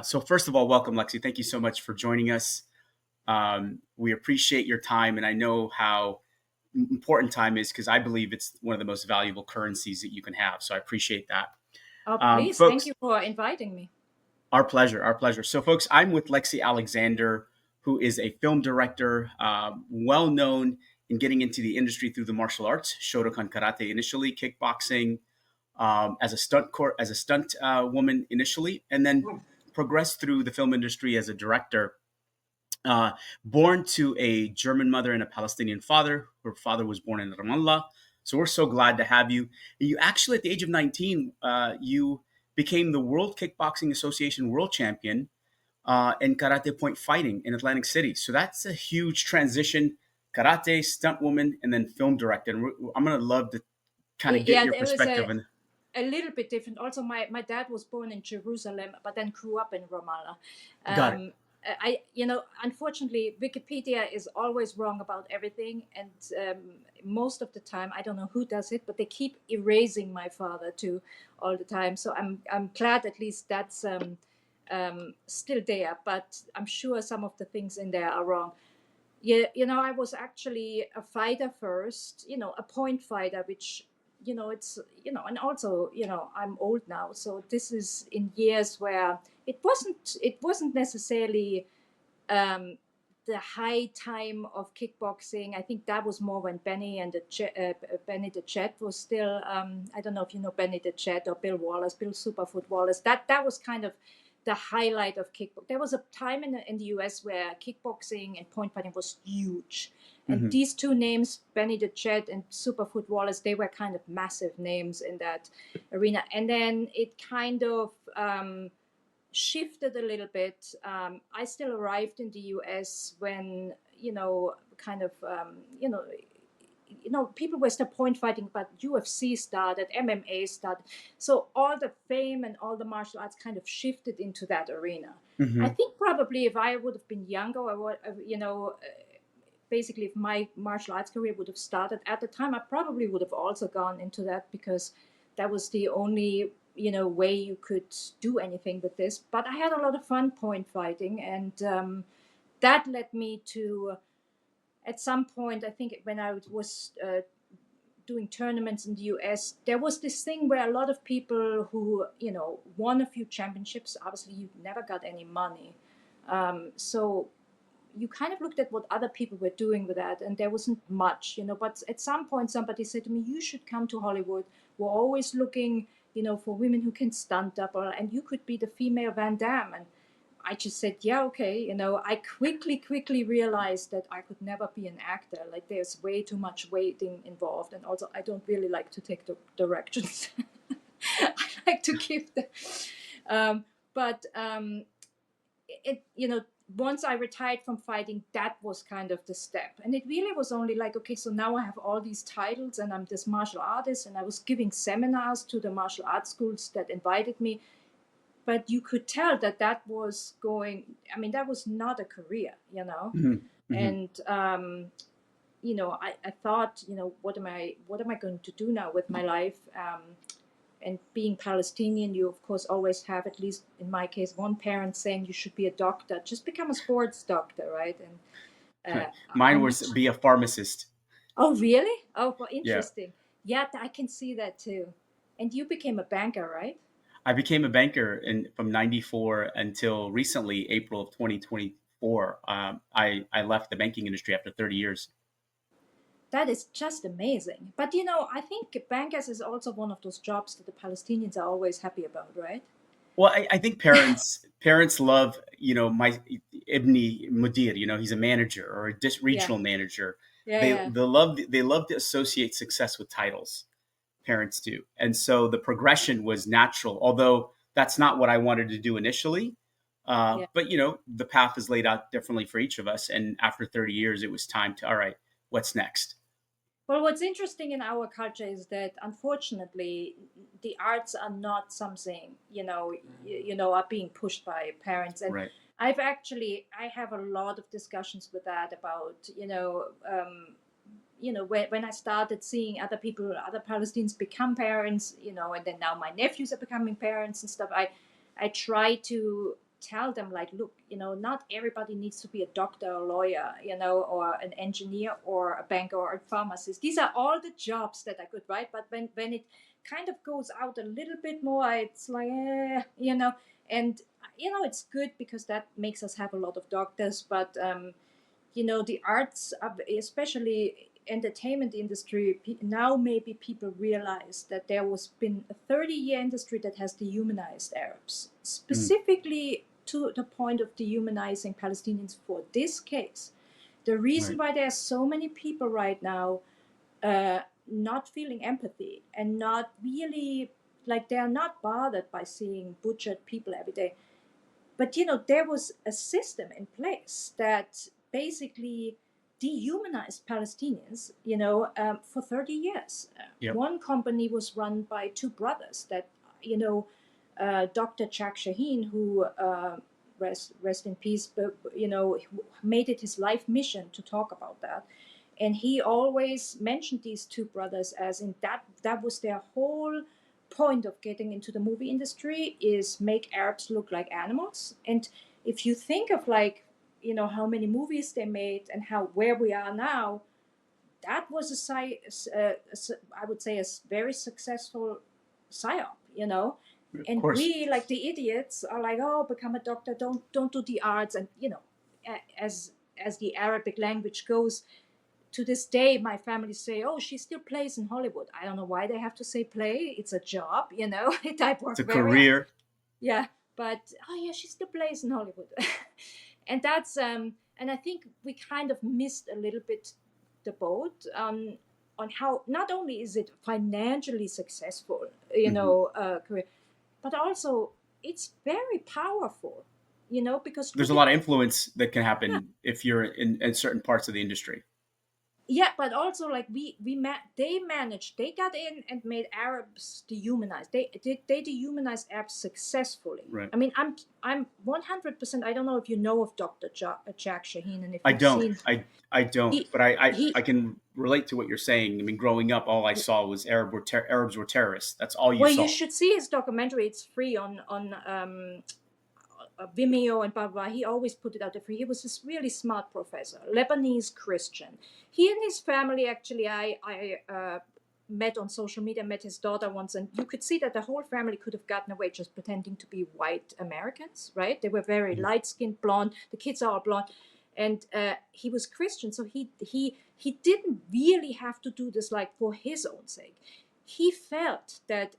So first of all, welcome, Lexi. Thank you so much for joining us. We appreciate your time, and I know how important time is because I believe it's one of the most valuable currencies that you can have. So I appreciate that. Oh, please. Thank Folks, you for inviting me. our pleasure, our pleasure. So folks, I'm with Lexi Alexander, who is a film director, well known in getting into the industry through the martial arts, Shotokan karate initially, kickboxing, as a stunt woman initially, and then progressed through the film industry as a director. Uh, Born to a German mother and a Palestinian father. Her father was born in Ramallah. So we're so glad to have you. You actually, at the age of 19, you became the World Kickboxing Association world champion in karate point fighting in Atlantic City. So that's a huge transition. Karate, stunt woman, and then film director. And I'm going to love to kind of get Yeah, your it was perspective. And a little bit different. Also, my dad was born in Jerusalem, but then grew up in Ramallah. got it. Unfortunately, Wikipedia is always wrong about everything, and most of the time, I don't know who does it, but they keep erasing my father too, all the time. So I'm glad at least that's still there, but I'm sure some of the things in there are wrong. Yeah, I was actually a fighter first, a point fighter, which, it's, and also, I'm old now. So this is in years where it wasn't necessarily the high time of kickboxing. I think that was more when Benny the Jet was still, I don't know if you know Benny the Jet or Bill Superfoot Wallace. That was kind of the highlight of kickboxing. There was a time in the US where kickboxing and point fighting was huge. And Mm-hmm. these two names, Benny the Jet and Superfoot Wallace, they were kind of massive names in that arena. And then it kind of shifted a little bit. I still arrived in the US when, kind of, people were still point fighting, but UFC started, MMA started. So all the fame and all the martial arts kind of shifted into that arena. I Mm-hmm. think probably if I would have been younger, I would, basically if my martial arts career would have started at the time, I probably would have also gone into that because that was the only way you could do anything with this. But I had a lot of fun point fighting, and that led me to, at some point, I think when I was doing tournaments in the US, there was this thing where a lot of people who won a few championships, obviously you never got any money, so you kind of looked at what other people were doing with that, and there wasn't much, but at some point somebody said to me, you should come to Hollywood. We're always looking, for women who can stunt up, and you could be the female Van Damme. And I just said, yeah, okay. I quickly realized that I could never be an actor. Like, there's way too much waiting involved, and also I don't really like to take the directions. I like to give the, but it once I retired from fighting, that was kind of the step. And it really was only like, okay, so now I have all these titles and I'm this martial artist, and I was giving seminars to the martial arts schools that invited me. But you could tell that was going, I mean, that was not a career. Mm-hmm. Mm-hmm. And I thought, what am I going to do now with my life? And being Palestinian, you of course always have, at least in my case, one parent saying you should be a doctor. Just become a sports doctor, right? And Mine I'm was not. be a pharmacist. Oh, really? Oh, well, Yeah. interesting. Yeah, I can see that too. And you became a banker, right? I became a banker from 94 until recently, April of 2024. I left the banking industry after 30 years. That is just amazing. But I think bankers is also one of those jobs that the Palestinians are always happy about, right? Well, I think parents love, my Ibni Mudir, he's a manager or a Yeah, regional manager. yeah, They yeah, they love to associate success with titles. Parents do. And so the progression was natural, although that's not what I wanted to do initially. yeah. But the path is laid out differently for each of us. And after 30 years, it was time to, all right, what's next? Well, what's interesting in our culture is that unfortunately, the arts are not something are being pushed by parents. And Right. I have a lot of discussions with that about when I started seeing other Palestinians become parents, and then now my nephews are becoming parents and stuff. I try to tell them like, look, not everybody needs to be a doctor or lawyer, or an engineer or a banker or a pharmacist. These are all the jobs that I could write. But when it kind of goes out a little bit more, it's like, and it's good because that makes us have a lot of doctors. But the arts, especially entertainment industry, now maybe people realize that there was been a 30-year industry that has dehumanized Arabs, specifically to the point of dehumanizing Palestinians for this case. The reason why there are so many people right now not feeling empathy and not really, like, they are not bothered by seeing butchered people every day. But there was a system in place that basically dehumanized Palestinians, for 30 years. Yep. One company was run by two brothers that, Dr. Jack Shaheen, who rest in peace, but made it his life mission to talk about that. And he always mentioned these two brothers as in that was their whole point of getting into the movie industry, is make Arabs look like animals. And if you think of like, how many movies they made and where we are now, that was I would say a very successful psyop, and we, like the idiots, are like, oh, become a doctor, don't do the arts. And as the Arabic language goes, to this day, my family say, oh, she still plays in Hollywood. I don't know why they have to say play. It's a job, It's a career. Yeah, but, oh, yeah, she still plays in Hollywood. And that's, and I think we kind of missed a little bit the boat on how not only is it financially successful, career, but also it's very powerful, because There's a lot of influence that can happen if you're in certain parts of the industry. Yeah, but also like they got in and made Arabs dehumanized. They dehumanized Arabs successfully. Right. I mean, I'm 100%. I don't know if you know of Dr. Jack Shaheen, and if I you've don't. seen. I don't. He, but he I can relate to what you're saying. I mean, growing up, all I saw was Arabs were terrorists. That's all you well, saw. you should see his documentary. It's free on Vimeo and blah, blah, blah. He always put it out there free. He was this really smart professor, Lebanese Christian. He and his family, actually, I met on social media, met his daughter once, and you could see that the whole family could have gotten away just pretending to be white Americans, right? They were very light-skinned, blonde. The kids are all blonde. And he was Christian, so he didn't really have to do this like for his own sake. He felt that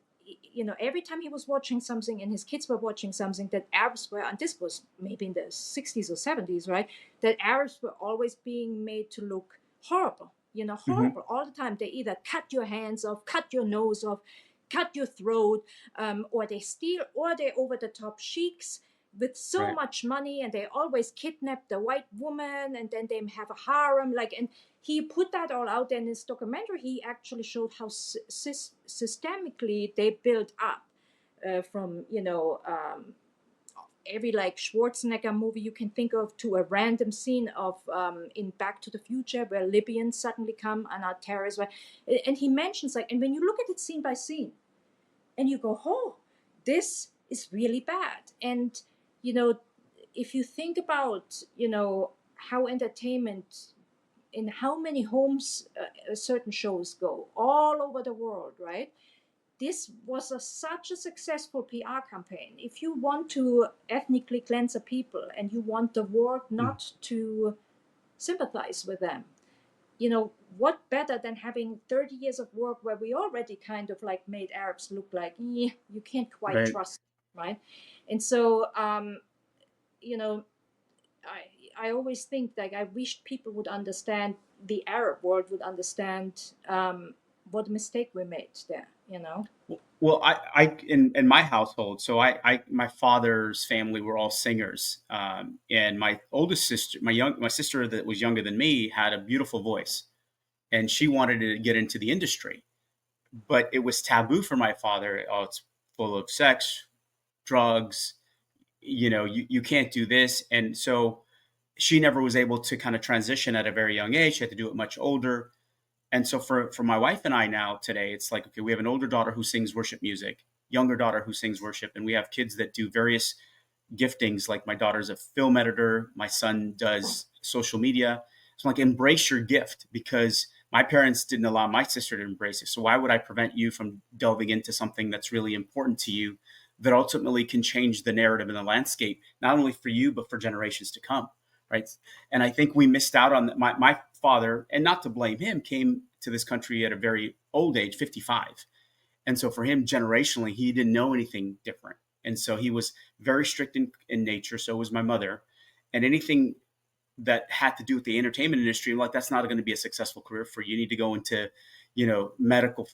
every time he was watching something and his kids were watching something, that Arabs were, and this was maybe in the 60s or 70s, right? That Arabs were always being made to look horrible, horrible all the time. They either cut your hands off, cut your nose off, cut your throat, or they steal, or they over the top sheiks with so much money, and they always kidnap the white woman, and then they have a harem, and he put that all out there in his documentary. He actually showed how systemically they built up from every like Schwarzenegger movie you can think of, to a random scene of in Back to the Future where Libyans suddenly come and are terrorists. And he mentions and when you look at it scene by scene, and you go, oh, this is really bad. And if you think about how entertainment, in how many homes certain shows go all over the world, right? This was such a successful PR campaign. If you want to ethnically cleanse a people and you want the world not to sympathize with them, what better than having 30 years of work where we already kind of like made Arabs look like, you can't quite trust them, right? And so, I always think like I wish people would understand, the Arab world would understand what mistake we made there, Well, I in my household, so my father's family were all singers, and my oldest sister, my sister that was younger than me, had a beautiful voice, and she wanted to get into the industry, but it was taboo for my father. Oh, it's full of sex, drugs. You can't do this, and so she never was able to kind of transition at a very young age. She had to do it much older. And so for my wife and I now today, it's like, okay, we have an older daughter who sings worship music, younger daughter who sings worship, and we have kids that do various giftings. Like my daughter's a film editor, my son does social media. So I'm like, embrace your gift, because my parents didn't allow my sister to embrace it. So why would I prevent you from delving into something that's really important to you, that ultimately can change the narrative and the landscape, not only for you, but for generations to come, right? And I think we missed out on that. My father, and not to blame him, came to this country at a very old age, 55. And so for him, generationally, he didn't know anything different. And so he was very strict in nature. So was my mother. And anything that had to do with the entertainment industry, like, that's not going to be a successful career for you. You need to go into, the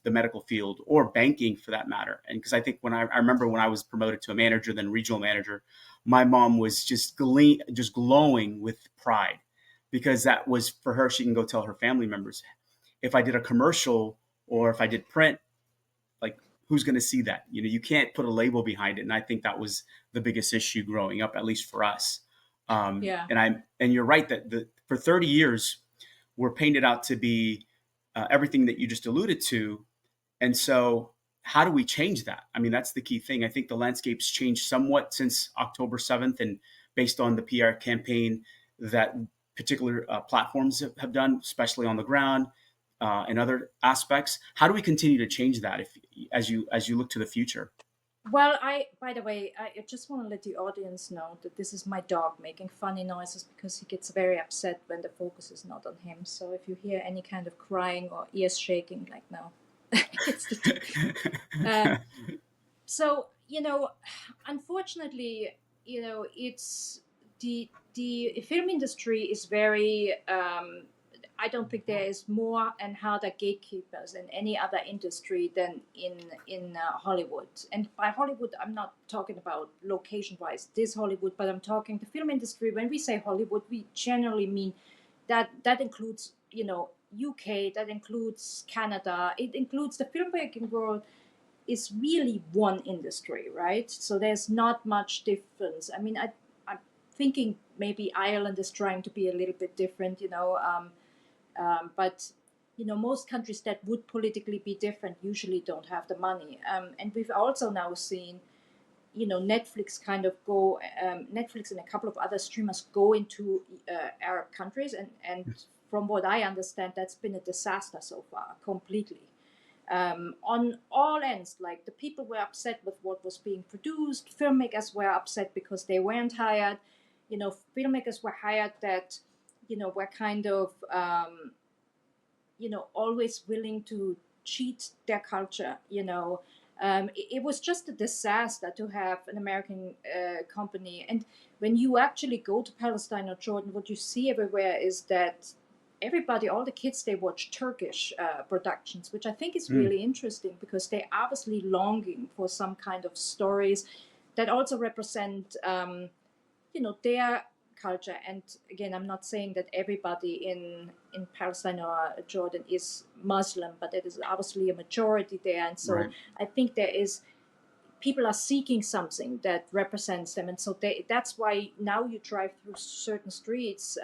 medical field, or banking for that matter. And because I think I remember when I was promoted to a manager, then regional manager, my mom was just glowing with pride, because that was for her. She can go tell her family members, if I did a commercial or if I did print, like, who's going to see that? You can't put a label behind it. And I think that was the biggest issue growing up, at least for us. Yeah. And you're right that for 30 years we're painted out to be everything that you just alluded to. And so how do we change that? I mean, that's the key thing. I think the landscape's changed somewhat since October 7th, and based on the PR campaign that particular platforms have done, especially on the ground, and other aspects. How do we continue to change that, as you look to the future? Well, by the way, I just want to let the audience know that this is my dog making funny noises because he gets very upset when the focus is not on him. So if you hear any kind of crying or ears shaking, like now, it's the uh, so unfortunately, it's the film industry is very. I don't think there is more and harder gatekeepers in any other industry than in Hollywood. And by Hollywood, I'm not talking about location-wise this Hollywood, but I'm talking the film industry. When we say Hollywood, we generally mean that includes UK, that includes Canada, it includes the filmmaking world. Is really one industry, right? So there's not much difference. I mean, I'm thinking maybe Ireland is trying to be a little bit different, but most countries that would politically be different usually don't have the money. And we've also now seen, Netflix kind of go, Netflix and a couple of other streamers go into Arab countries, and from what I understand, that's been a disaster so far, completely. On all ends, like the people were upset with what was being produced, filmmakers were upset because they weren't hired, filmmakers were hired that, were kind of, always willing to cheat their culture, it was just a disaster to have an American company. And when you actually go to Palestine or Jordan, what you see everywhere is that everybody, all the kids, they watch Turkish productions, which I think is Mm, really interesting because they're obviously longing for some kind of stories that also represent, their culture. And again, I'm not saying that everybody in Palestine or Jordan is Muslim, but it is obviously a majority there. And so right. I think there is people are seeking something that represents them, and so that's why now you drive through certain streets,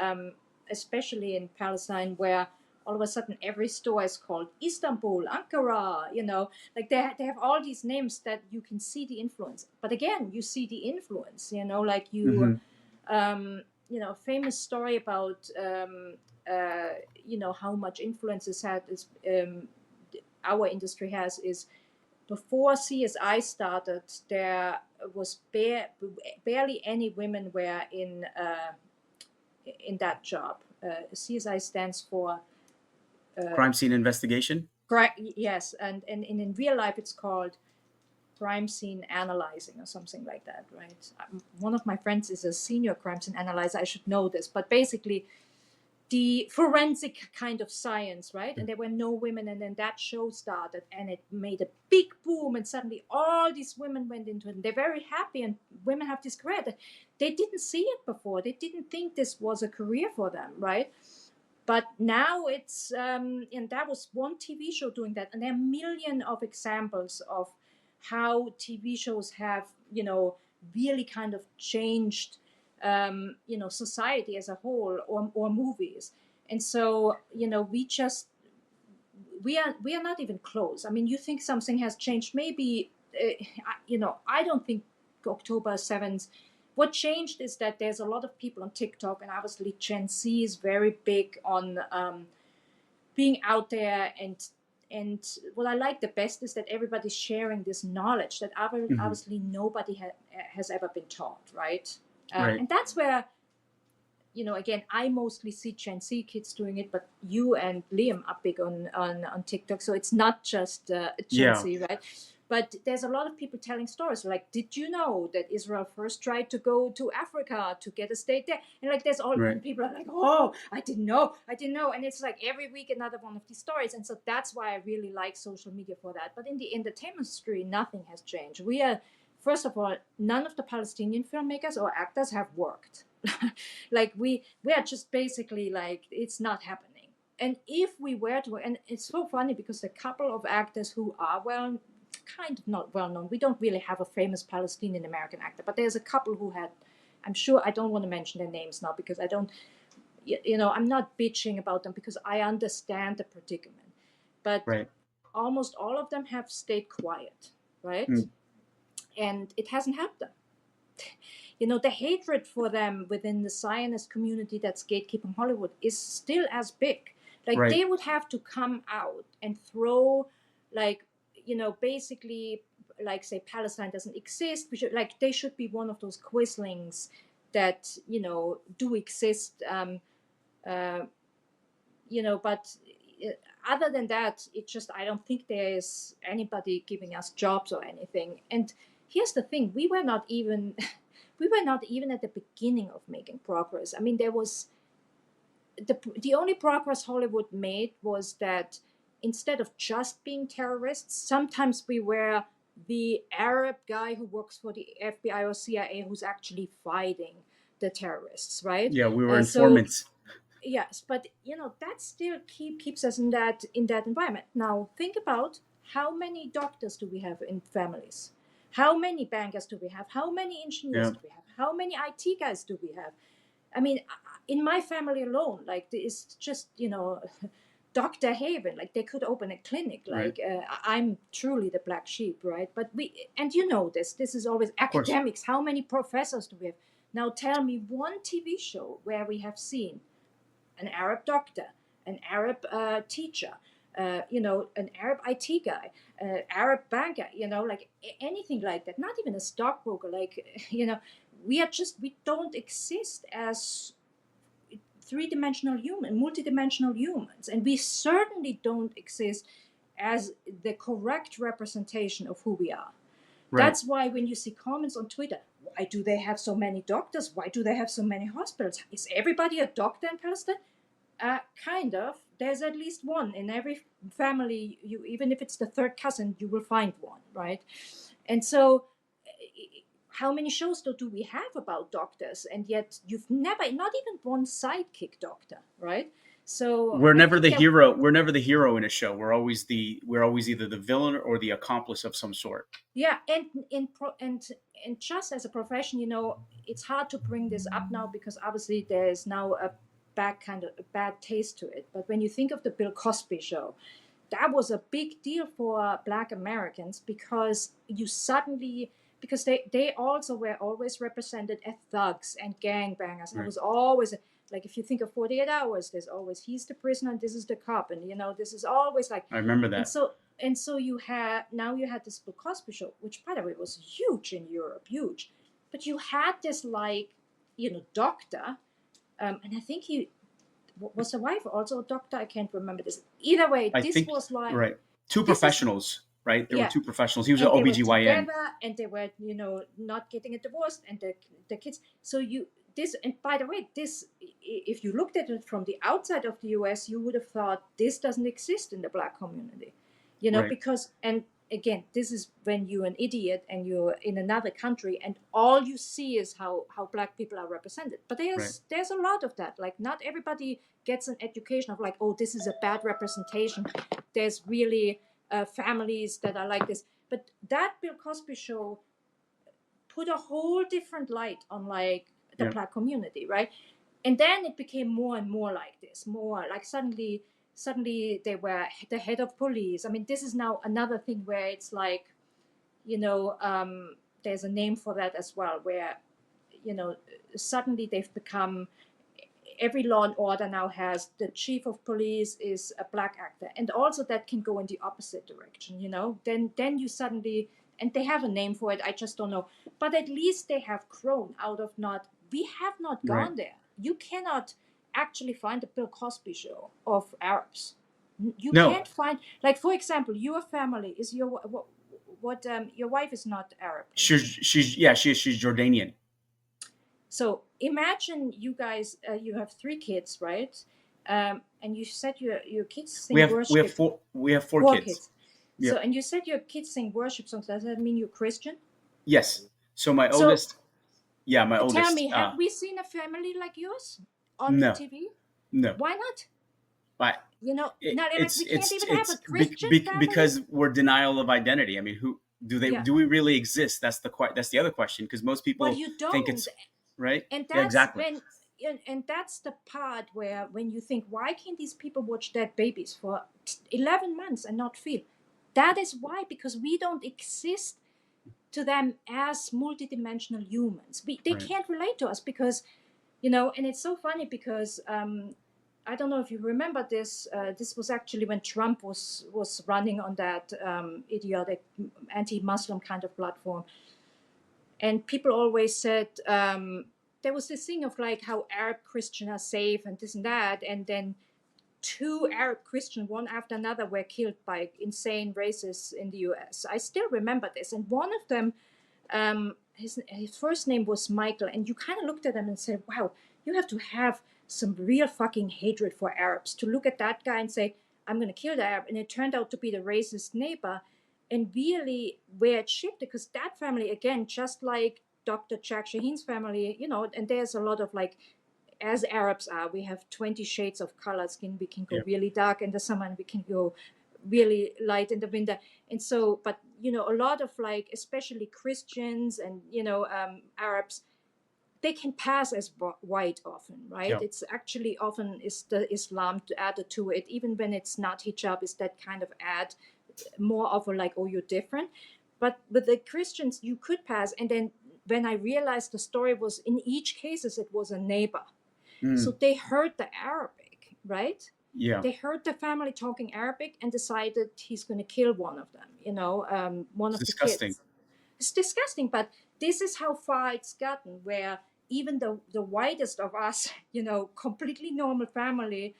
especially in Palestine, where all of a sudden every store is called Istanbul, Ankara, like they have all these names that you can see the influence. But again, you see the influence, like Hmm. famous story about how much influence this had is our industry has is before CSI started, there was barely any women were in that job. CSI stands for Crime scene investigation. yes, and in real life it's called crime scene analyzing or something like that, right? One of my friends is a senior crime scene analyzer. I should know this, but basically the forensic kind of science, right? And there were no women, and then that show started, and it made a big boom, and suddenly all these women went into it, and they're very happy, and women have this career that they didn't see it before. They didn't think this was a career for them, right? But now it's and that was one TV show doing that, and there are a million of examples of how TV shows have really kind of changed society as a whole, or movies. And so we are not even close. I mean, you think something has changed, maybe I don't think October 7th What changed is that there's a lot of people on TikTok, and obviously Gen Z is very big on being out there, and what I like the best is that everybody's sharing this knowledge that Hmm. obviously nobody has ever been taught, right? Right. And that's where, again, I mostly see Gen Z kids doing it, but you and Liam are big on TikTok, so it's not just Gen Yeah. Z, right? But there's a lot of people telling stories like, did you know that Israel first tried to go to Africa to get a state there? And like, there's all, Right. and people are like, oh, I didn't know. And it's like every week another one of these stories. And so that's why I really like social media for that. But in the entertainment industry, nothing has changed. First of all, none of the Palestinian filmmakers or actors have worked. Like we are just basically like, it's not happening. And if we were to, and it's so funny because a couple of actors who are kind of not well known, we don't really have a famous Palestinian American actor, but there's a couple who had, I'm sure, I don't want to mention their names now because I don't, I'm not bitching about them because I understand the predicament, but Right. almost all of them have stayed quiet, right? Mm. And it hasn't helped them. The hatred for them within the Zionist community that's gatekeeping Hollywood is still as big. Like, Right. they would have to come out and throw, like, basically, like, say Palestine doesn't exist. They should be one of those quislings that do exist. Uh, but other than that, I don't think there is anybody giving us jobs or anything. And here's the thing: we were not even we were not even at the beginning of making progress. I mean, there was the only progress Hollywood made was that instead of just being terrorists, sometimes we were the Arab guy who works for the FBI or CIA who's actually fighting the terrorists, right? Yeah, we were So informants. yes, but that still keeps us in that environment. Now think about how many doctors do we have in families? How many bankers do we have? How many engineers Yeah. do we have? How many IT guys do we have? I mean, in my family alone, like, it's just Dr. Haven, like, they could open a clinic. Right. Like, I'm truly the black sheep, right? But and this is always Of course. academics. How many professors do we have? Now tell me one TV show where we have seen an Arab doctor, an Arab teacher, an Arab IT guy, Arab banker, like anything like that. Not even a stockbroker. Like, we don't exist as three-dimensional multidimensional humans, and we certainly don't exist as the correct representation of who we are. Right. That's why when you see comments on Twitter, why do they have so many doctors? Why do they have so many hospitals? Is everybody a doctor in Palestine? Kind of. There's at least one in every family. Even if it's the third cousin, you will find one, right? And so, how many shows do we have about doctors? And yet, you've never, not even one sidekick doctor, right? So We're I never think the that, hero. We're never the hero in a show. We're always either the villain or the accomplice of some sort. yeah, and just as a profession, it's hard to bring this up now because obviously there's now a bad taste to it. But when you think of the Bill Cosby show, that was a big deal for Black Americans because they also were always represented as thugs and gangbangers, and it Right. was always like, if you think of 48 Hours, there's always, he's the prisoner and this is the cop, and this is always like, I remember and that. so you had this Bill Cosby show, which by the way was huge in Europe, huge, but you had this, like, doctor, and I think he was the wife also a doctor. I can't remember this. Either way, I this think was like, right. Two this is professionals. Right. There were yeah, two professionals. He was an and they were OBGYN. together, and they were not getting a divorce, and the kids. So and by the way, if you looked at it from the outside of the US, you would have thought this doesn't exist in the Black community, Right. because, and again, this is when you're an idiot and you're in another country and all you see is how Black people are represented. But Right. there's a lot of that. Like, not everybody gets an education of, like, oh, this is a bad representation. There's really families that are like this. But that Bill Cosby show put a whole different light on, like, the Yeah. Black community, right? And then it became more and more like this, more like, suddenly they were the head of police. I mean, this is now another thing where it's like, there's a name for that as well, where suddenly they've become, every law and order now has the chief of police is a black actor, and also that can go in the opposite direction. Then you suddenly, and they have a name for it, I just don't know, but at least they have grown out of not, we have not Right. gone there. You cannot actually find the Bill Cosby show of Arabs. You No, can't find, like, for example, your family is what your wife is not Arab. she's Jordanian. So imagine you guys, you have three kids, right? And you said your kids We sing have we have worship. four Four kids. kids. So, Yep. and you said your kids sing worship songs. Does that mean you're Christian? Yes. So my So oldest, yeah, my tell oldest. me, have we seen a family like yours on the No, TV? no. Why not? But Now like we can't even have a it's Christian family. because we're denial of identity. I mean, who Yeah. do we really exist? That's the other question, because most Well, people you think don't. it's right. And Yeah, that's exactly. when, and that's the part where when you think, why can't these people watch dead babies for 11 months and not feel? That is why, because we don't exist to them as multidimensional humans. They Right. can't relate to us because, and it's so funny because I don't know if you remember this. This was actually when Trump was running on that idiotic anti-Muslim kind of platform, and people always said there was this thing of like how Arab Christians are safe and this and that, and then two Arab Christians, one after another, were killed by insane racists in the U.S. I still remember this, and one of them, his first name was Michael, and you kind of looked at him and said, "Wow, you have to have some real fucking hatred for Arabs to look at that guy and say, I'm going to kill the Arab." And it turned out to be the racist neighbor, and really where it shifted, because that family, again, just like Dr. Jack Shaheen's family, and there's a lot of like, as Arabs are, we have 20 shades of color skin. We can go Yeah. really dark in the summer and we can go really light in the winter. And so, but, a lot of like, especially Christians and, Arabs, they can pass as white often, right? Yeah. It's actually often is the Islam added to it, even when it's not hijab, is that kind of add more of a like, oh, you're different. But with the Christians, you could pass. And then when I realized the story was in each cases, it was a neighbor. So Mm, they heard the Arabic, right? yeah. They heard the family talking Arabic and decided he's going to kill one of them, one It's of the disgusting. kids. It's disgusting, but this is how far it's gotten, where even the whitest of us, completely normal family,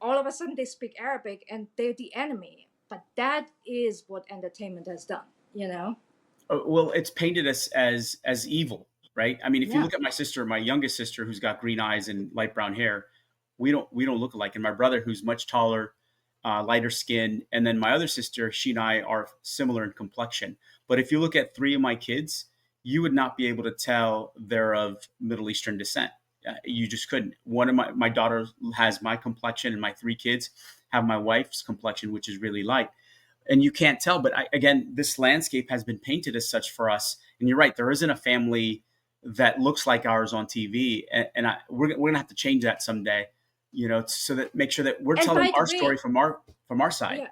all of a sudden they speak Arabic and they're the enemy. But that is what entertainment has done. Well, it's painted as evil, right? I mean, if you Yeah. look at my sister, my youngest sister, who's got green eyes and light brown hair, we don't look alike. And my brother, who's much taller, lighter skin, and then my other sister, she and I are similar in complexion. But if you look at three of my kids, you would not be able to tell they're of Middle Eastern descent. You just couldn't. One of my daughter has my complexion, and my three kids have my wife's complexion, which is really light, and you can't tell. But again, this landscape has been painted as such for us. And you're right, there isn't a family that looks like ours on TV, and we're gonna have to change that someday. So that make sure that we're And telling by the our story way, from our side. yeah.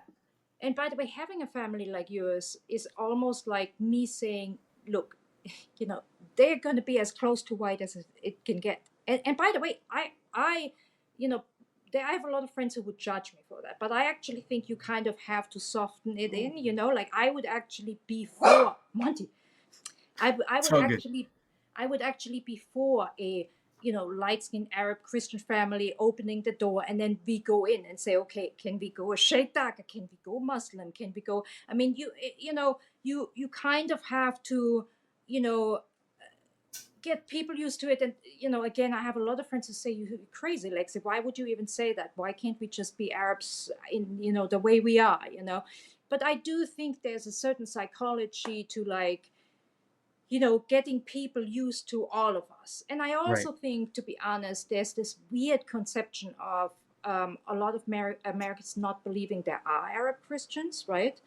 And by the way, having a family like yours is almost like me saying, look, you know, they're going to be as close to white as it can get. And by the way, you know, I have a lot of friends who would judge me for that, but I actually think you kind of have to soften it in, like I would actually be for Monty. I It's would all good. actually, be for a light-skinned Arab Christian family opening the door, and then we go in and say, okay, can we go a shade darker? Can we go Muslim? Can we go? I mean, you kind of have to, you know, get people used to it. And again, I have a lot of friends who say, you're crazy, Lexi. Why would you even say that? Why can't we just be Arabs in the way we are? But I do think there's a certain psychology to like getting people used to all of us. And I Right. also think, to be honest, there's this weird conception of a lot of Americans not believing there are Arab Christians, right?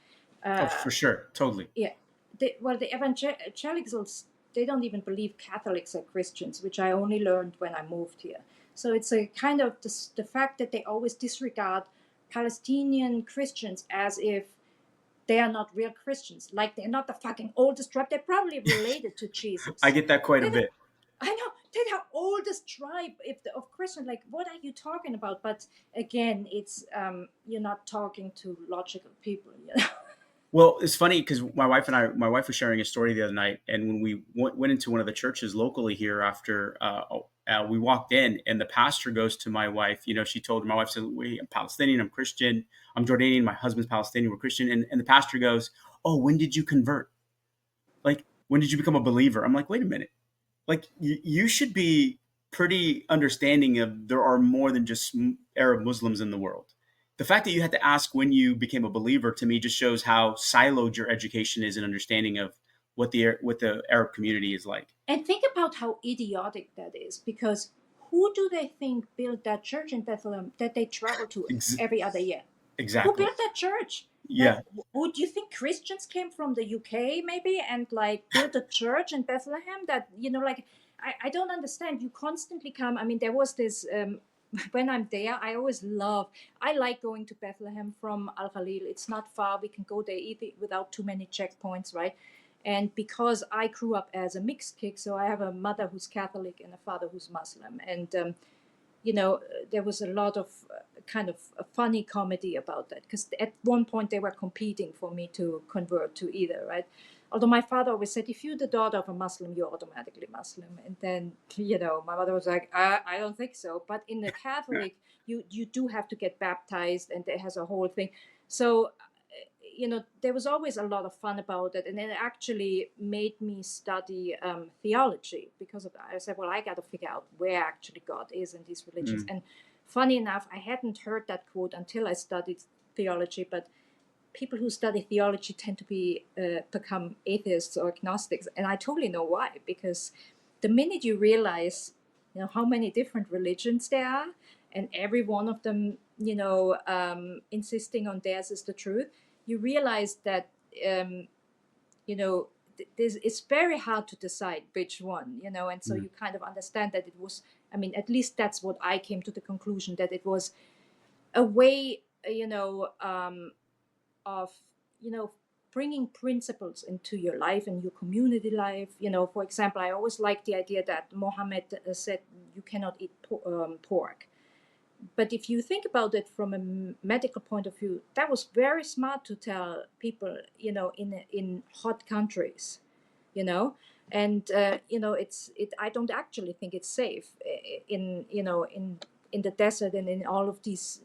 Oh, Uh, for sure. Totally. yeah. The evangelicals, they don't even believe Catholics are Christians, which I only learned when I moved here. So it's a kind of the fact that they always disregard Palestinian Christians as if they are not real Christians. Like they're not the fucking oldest tribe. They're probably related to I Jesus. get that quite a They don't, bit. I know they're the oldest tribe of Christians. Like, what are you talking about? But again, it's you're not talking to logical people, you know. Well, it's funny because my wife was sharing a story the other night, and when we went into one of the churches locally here after we walked in, and the pastor goes to my wife. She told her, my wife said, I'm Palestinian, I'm Christian, I'm Jordanian, my husband's Palestinian, we're Christian. And the pastor goes, oh, when did you convert? Like, when did you become a believer? I'm like, wait a minute. Like, you should be pretty understanding of there are more than just Arab Muslims in the world. The fact that you had to ask when you became a believer to me just shows how siloed your education is and understanding of what the Arab community is like. And think about how idiotic that is, because who do they think built that church in Bethlehem that they travel to Ex- every other year? Who exactly. built that church? Like, Yeah. would you think Christians came from the UK maybe and like built a church in Bethlehem? That, like, I don't understand. You constantly come. I mean, there was this. When I'm there, I like going to Bethlehem from Al Khalil. It's not far. We can go there either without too many checkpoints, right? And because I grew up as a mixed kid, so I have a mother who's Catholic and a father who's Muslim. And there was a lot of kind of a funny comedy about that, because at one point they were competing for me to convert to either, right? Although my father always said, if you're the daughter of a Muslim, you're automatically Muslim. And then, my mother was like, I don't think so. But in the Catholic, you do have to get baptized, and there has a whole thing. So there was always a lot of fun about it, and it actually made me study theology because of that. I said, well, I got to figure out where actually God is in these religions. Mm. And funny enough, I hadn't heard that quote until I studied theology, but people who study theology tend to become atheists or agnostics, and I totally know why. Because the minute you realize, how many different religions there are, and every one of them, insisting on theirs is the truth, you realize that, it's very hard to decide which one, and so Mm. you kind of understand that it was. I mean, at least that's what I came to the conclusion, that it was a way, of bringing principles into your life and your community life. For example, I always liked the idea that Mohammed said you cannot eat pork. But if you think about it from a medical point of view, that was very smart to tell people, in hot countries, you know and I don't actually think it's safe in the desert and in all of these,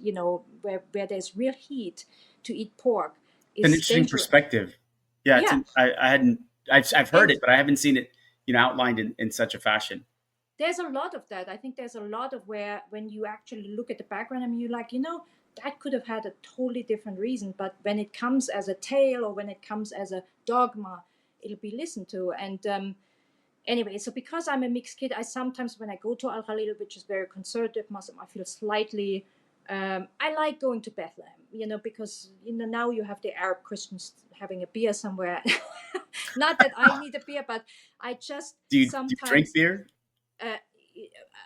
where there's real heat, to eat pork It's an is interesting dangerous. perspective. Yeah, Yeah. I hadn't. I've heard And it, but I haven't seen it, outlined in such a fashion. there's a lot of that. I think there's a lot of where, when you actually look at the background, I mean, you're like, that could have had a totally different reason. But when it comes as a tale, or when it comes as a dogma, it'll be listened to. And anyway, so because I'm a mixed kid, I sometimes, when I go to Al Khalil, which is very conservative Muslim, I feel slightly. I like going to Bethlehem, because now you have the Arab Christians having a beer somewhere. Not that I need a beer, but I just Do you drink sometimes. beer? Uh,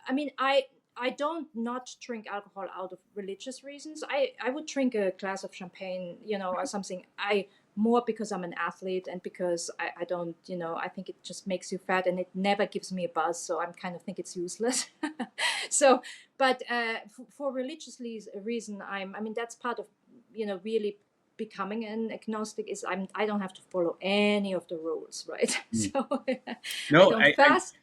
I mean, I don't not drink alcohol out of religious reasons. I would drink a glass of champagne, or something. I more because I'm an athlete, and because I don't, I think it just makes you fat, and it never gives me a buzz. So I'm kind of think it's useless. So, but for religiously reason, I mean, that's part of, really becoming an agnostic, is I don't have to follow any of the rules, right? Mm. So I No, don't I fast.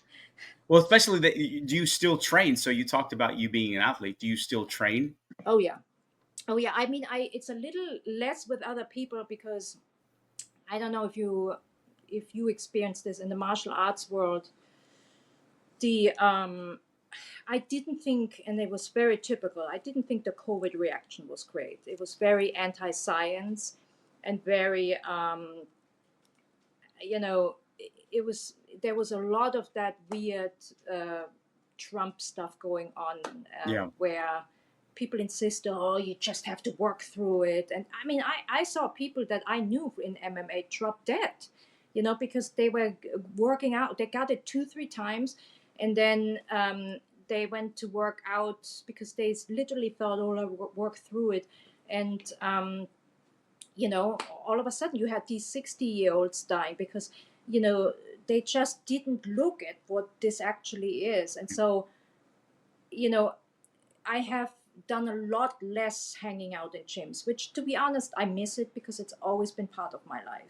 well, especially that. Do you still train? So you talked about you being an athlete. Do you still train? Oh yeah. Oh yeah, I mean, I it's a little less with other people, because I don't know if you experience this in the martial arts world. The I didn't think, and it was very typical. I didn't think the COVID reaction was great. It was very anti-science, and very it was there was a lot of that weird Trump stuff going on, Yeah. where people insist, oh, you just have to work through it. And I mean, I saw people that I knew in MMA drop dead, because they were working out. They got it 2-3 times, and then they went to work out because they literally thought, oh, I'll work through it. And all of a sudden you had these 60-year-olds dying because, they just didn't look at what this actually is. And so, you know, I have done a lot less hanging out in gyms, which, to be honest, I miss it because it's always been part of my life.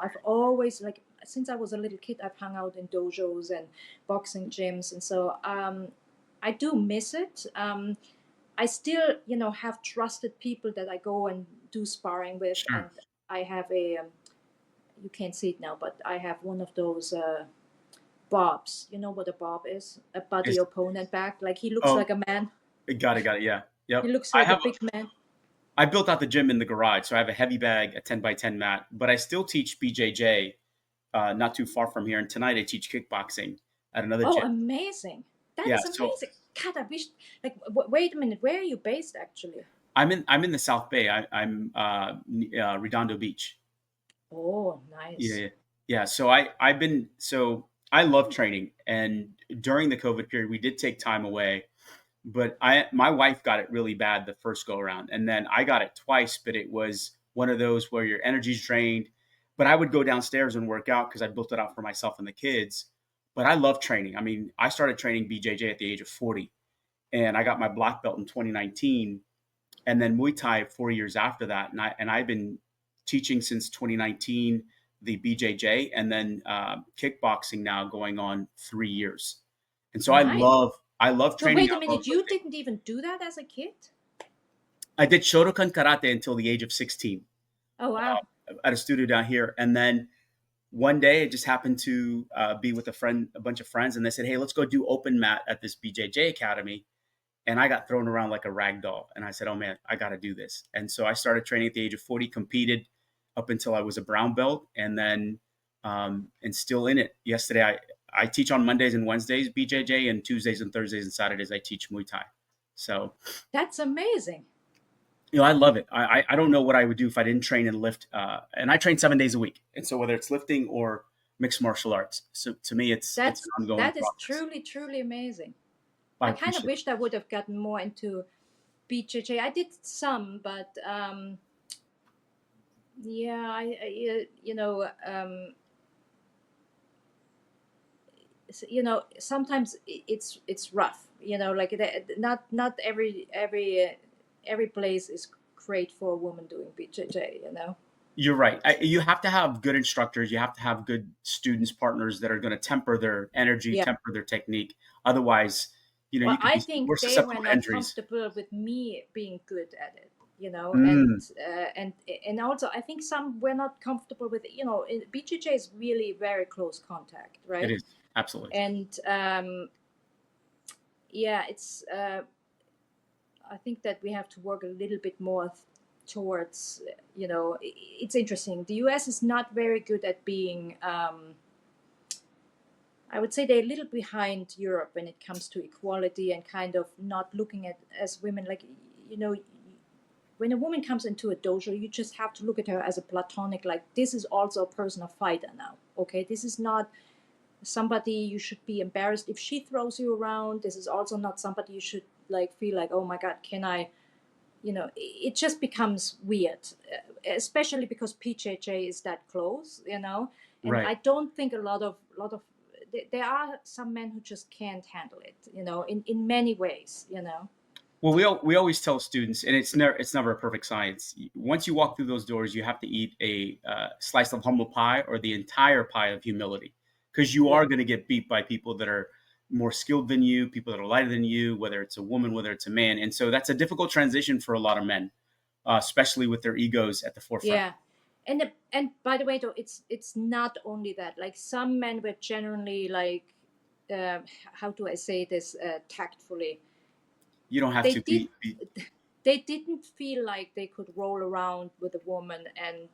I've always, like, since I was a little kid, I've hung out in dojos and boxing gyms. And so I do miss it. I still, have trusted people that I go and do sparring with. And Sure. I have you can't see it now, but I have one of those bobs. You know what a bob is? A buddy Is opponent back. Like, he looks oh, like a man. got it. Yeah. He Yep. looks like a big man. I built out the gym in the garage, so I have a heavy bag, a 10 by 10 mat, but I still teach BJJ not too far from here. And tonight I teach kickboxing at another Oh, gym. amazing. That Yeah. is So amazing. God, I wish, like, wait a minute. Where are you based, actually? I'm in the South Bay. I'm Redondo Beach. Oh, Yeah, nice. yeah. Yeah. So I love training, and during the COVID period, we did take time away. But my wife got it really bad the first go around, and then I got it twice. But it was one of those where your energy's drained. But I would go downstairs and work out because I built it out for myself and the kids. But I love training. I mean, I started training BJJ at the age of 40, and I got my black belt in 2019, and then Muay Thai 4 years after that. And I've been teaching since 2019 the BJJ, and then kickboxing now going on 3 years. And so Nice. I love So training. wait a I love minute. You lifting. didn't even do that as a kid? I did Shotokan karate until the age of 16 Oh, wow. at a studio down here, and then one day I just happened to be with a bunch of friends, and they said, "Hey, let's go do open mat at this BJJ academy." And I got thrown around like a rag doll. And I said, "Oh man, I got to do this." And so I started training at the age of 40, competed up until I was a brown belt, and then and still in it. Yesterday, I teach on Mondays and Wednesdays BJJ, and Tuesdays and Thursdays and Saturdays I teach Muay Thai. So That's amazing. I love it. I don't know what I would do if I didn't train and lift. And I train 7 days a week, and so whether it's lifting or mixed martial arts, so to me, it's an ongoing That is process. truly, truly amazing. I I kind of appreciate it. wished I would have gotten more into BJJ. I did some, but yeah, sometimes it's rough. Like, not every place is great for a woman doing BJJ. You're right. You have to have good instructors. You have to have good students, partners that are going to temper their energy, Yeah. temper their technique. Otherwise, Well, you could I be think more they were susceptible to not injuries. comfortable with me being good at it. And Mm, and also I think some were not comfortable with BJJ is really very close contact, it right? is absolutely. And yeah, it's I think that we have to work a little bit more towards it's interesting. The US is not very good at being I would say they're a little behind Europe when it comes to equality and kind of not looking at as women, like, you know when a woman comes into a dojo, you just have to look at her as a platonic, like, this is also a person, a fighter now. Okay, this is not somebody you should be embarrassed if she throws you around. This is also not somebody you should, like, feel like, oh my god, can I, it just becomes weird, especially because PJJ is that close, and Right. I don't think a lot of there are some men who just can't handle it, in many ways. Well, we always tell students, and it's never a perfect science. Once you walk through those doors, you have to eat a slice of humble pie or the entire pie of humility, because you Yeah. are going to get beat by people that are more skilled than you, people that are lighter than you, whether it's a woman, whether it's a man, and so that's a difficult transition for a lot of men, especially with their egos at the forefront. Yeah. And by the way, though, it's not only that. Like, some men were generally, like, uh, how do I say this tactfully? You don't have They to did be they didn't feel like they could roll around with a woman and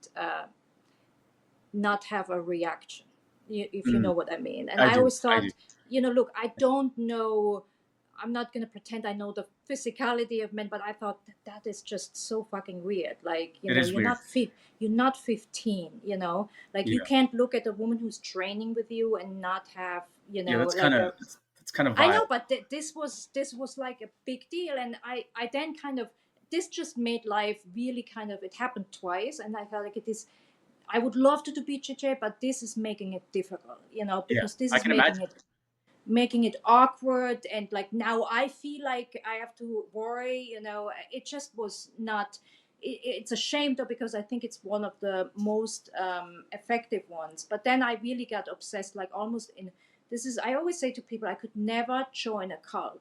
not have a reaction, if you mm, know what I mean. And I I do, always I do. thought, look, I don't know. I'm not going to pretend I know the physicality of men, but I thought that is just so fucking weird. Like, It is weird. you're not 15, like, you Yeah, can't look at a woman who's training with you and not have, yeah. That's kind like of a. that's kind of I vile. know, but this was like a big deal, and I then kind of, this just made life really kind of, it happened twice, and I felt like it is. I would love to do BJJ, but this is making it difficult, Yeah, because this I is can imagine. making it awkward, and like now I feel like I have to worry. It just was not. It's a shame though, because I think it's one of the most effective ones. But then I really got obsessed, like almost in this is. I always say to people, I could never join a cult,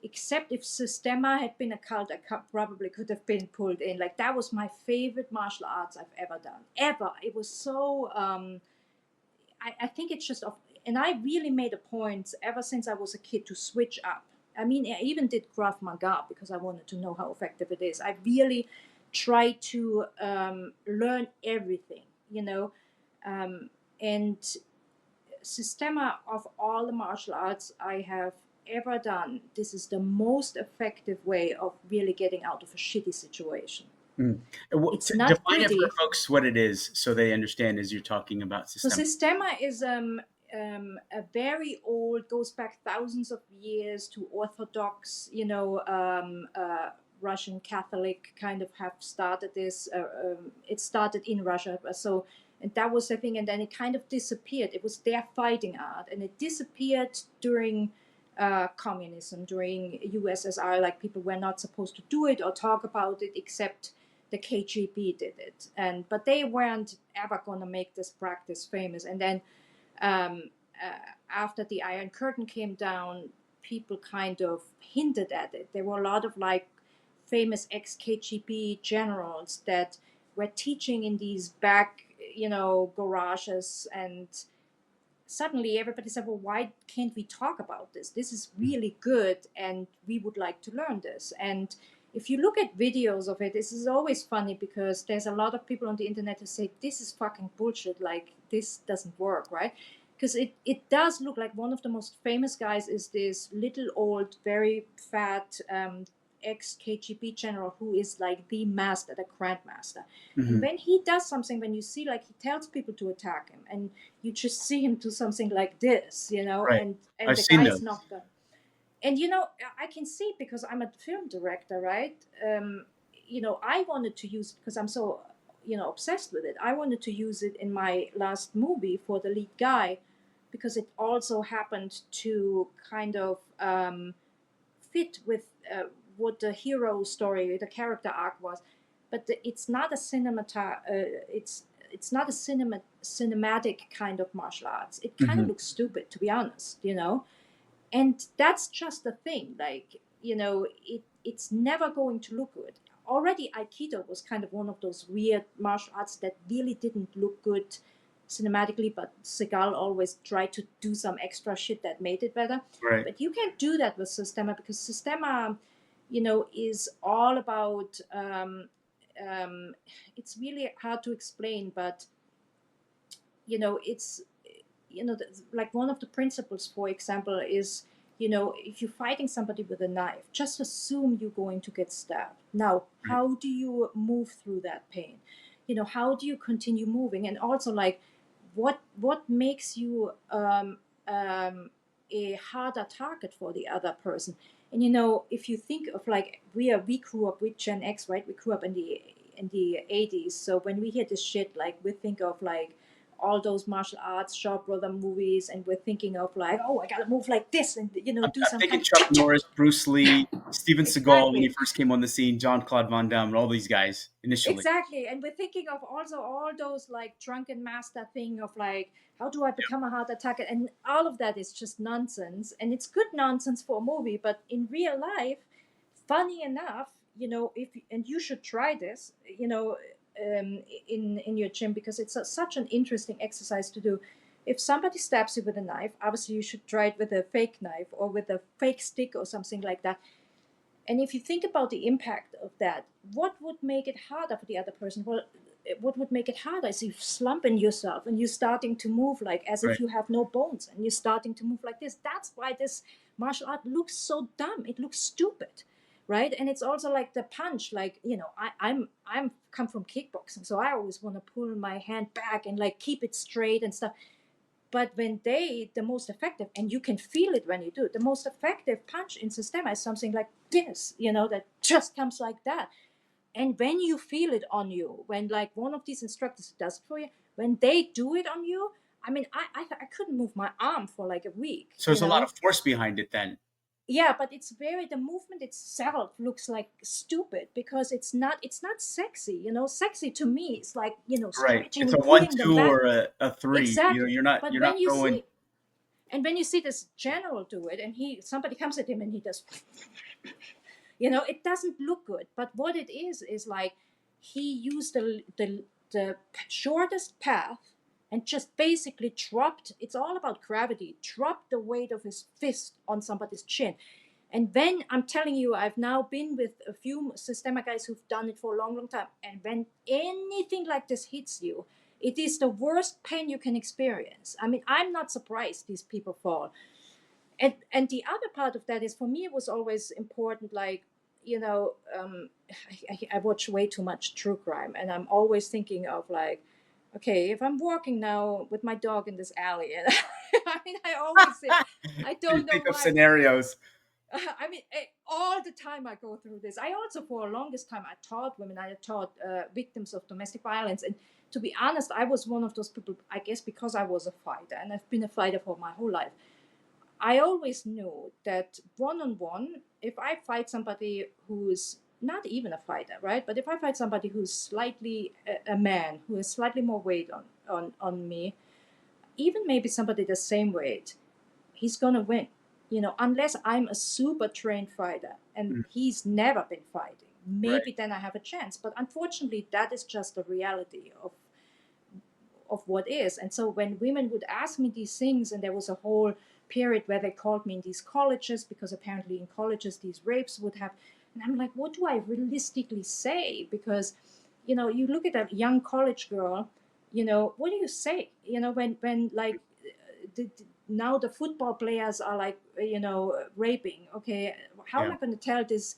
except if Systema had been a cult. Probably could have been pulled in. Like that was my favorite martial arts I've ever done. Ever. It was so. I think it's just of, and I really made a point ever since I was a kid to switch up. I mean, I even did Krav Maga because I wanted to know how effective it is. I really tried to learn everything, um, and Systema, of all the martial arts I have ever done, this is the most effective way of really getting out of a shitty situation. Mm. It's not Define it for pretty. folks what it is so they understand as you're talking about So system. Systema is a very old, goes back thousands of years to Orthodox, Russian Catholic kind of have started this. It started in Russia, so and that was the thing, and then it kind of disappeared. It was their fighting art, and it disappeared during communism, during USSR. Like people were not supposed to do it or talk about it, except the KGB did it, but they weren't ever going to make this practice famous. And then um, after the Iron Curtain came down, people kind of hinted at it. There were a lot of like famous ex-KGB generals that were teaching in these back, garages, and suddenly everybody said, well, why can't we talk about this? This is really good, and we would like to learn this. And if you look at videos of it, this is always funny because there's a lot of people on the internet who say, this is fucking bullshit, like this doesn't work, right? Because it does look like one of the most famous guys is this little old, very fat ex-KGB general who is like the master, the grandmaster. And Hmm. when he does something, when you see like he tells people to attack him, and you just see him do something like this, Right. and I've the seen guy's those. knocked down. And I can see, because I'm a film director, right? I wanted to use it because I'm so obsessed with it. I wanted to use it in my last movie for the lead guy, because it also happened to kind of fit with what the hero story, the character arc was. But it's not a it's not a cinematic kind of martial arts. It kind of Hmm. looks stupid, to be honest. And that's just the thing. Like it's never going to look good. Already, Aikido was kind of one of those weird martial arts that really didn't look good cinematically, but Segal always tried to do some extra shit that made it better. Right. But you can't do that with Systema, because Systema, is all about. Um, it's really hard to explain, but it's like one of the principles, for example, is if you're fighting somebody with a knife, just assume you're going to get stabbed. Now, Right. how do you move through that pain? How do you continue moving? And also, like, what makes you a harder target for the other person? And if you think of, like, we grew up with Gen X, right? We grew up in the 80s. So when we hear this shit, like, we think of like all those martial arts Shaw Brother movies, and we're thinking of like, oh, I gotta move like this, and do I'm some thinking kind Chuck of Norris, Bruce Lee, Steven Seagal when he exactly. first came on the scene, John Claude Van Damme, and all these guys initially. Exactly. And we're thinking of also all those like drunken master thing of like, how do I become a heart attacker? And all of that is just nonsense. And it's good nonsense for a movie, but in real life, funny enough, if and you should try this, in your gym, because it's such an interesting exercise to do. If somebody stabs you with a knife, obviously you should try it with a fake knife or with a fake stick or something like that. And if you think about the impact of that, what would make it harder for the other person? Well, what would make it harder is you slumping yourself and you're starting to move like as Right. if you have no bones, and you're starting to move like this. That's why this martial art looks so dumb. It looks stupid, right? And it's also like the punch, like I'm come from kickboxing, so I always want to pull my hand back and like keep it straight and stuff. But when the most effective, and you can feel it when you do it, the most effective punch in Systema is something like this, that just comes like that. And when you feel it on you, when like one of these instructors does it for you, when they do it on you, I mean, I couldn't move my arm for like a week, So there's a lot of force behind it then. Yeah, but it's very, the movement itself looks like stupid because it's not sexy. Sexy to me is like, Right. stretching It's a and one, pulling them two, back. or a three. You know, Exactly. But you're not throwing. when you see this general do it, and somebody comes at him and he does, it doesn't look good. But what it is like he used the shortest path and just basically dropped. It's all about gravity. Dropped the weight of his fist on somebody's chin. And when I'm telling you, I've now been with a few Systema guys who've done it for a long, long time. And when anything like this hits you, it is the worst pain you can experience. I mean, I'm not surprised these people fall. And the other part of that is, for me, it was always important, like, I watch way too much true crime, and I'm always thinking of like, okay, if I'm walking now with my dog in this alley, and I mean, I always say, I You don't know think of why. scenarios. I mean, all the time I go through this. I also, for the longest time, I taught women, I taught victims of domestic violence. And to be honest, I was one of those people, I guess, because I was a fighter and I've been a fighter for my whole life. I always knew that one on one, if I fight somebody who's not even a fighter, right? But if I fight somebody who's slightly a man, who has slightly more weight on me, even maybe somebody the same weight, he's gonna win. Unless I'm a super trained fighter and Mm, he's never been fighting, right. maybe then I have a chance. But unfortunately, that is just the reality of what is. And so when women would ask me these things, and there was a whole period where they called me in these colleges, because apparently in colleges these rapes would have, and I'm like, what do I realistically say? Because you look at a young college girl, what do you say? When like now the football players are like raping. Okay, how am Yeah. I going to tell this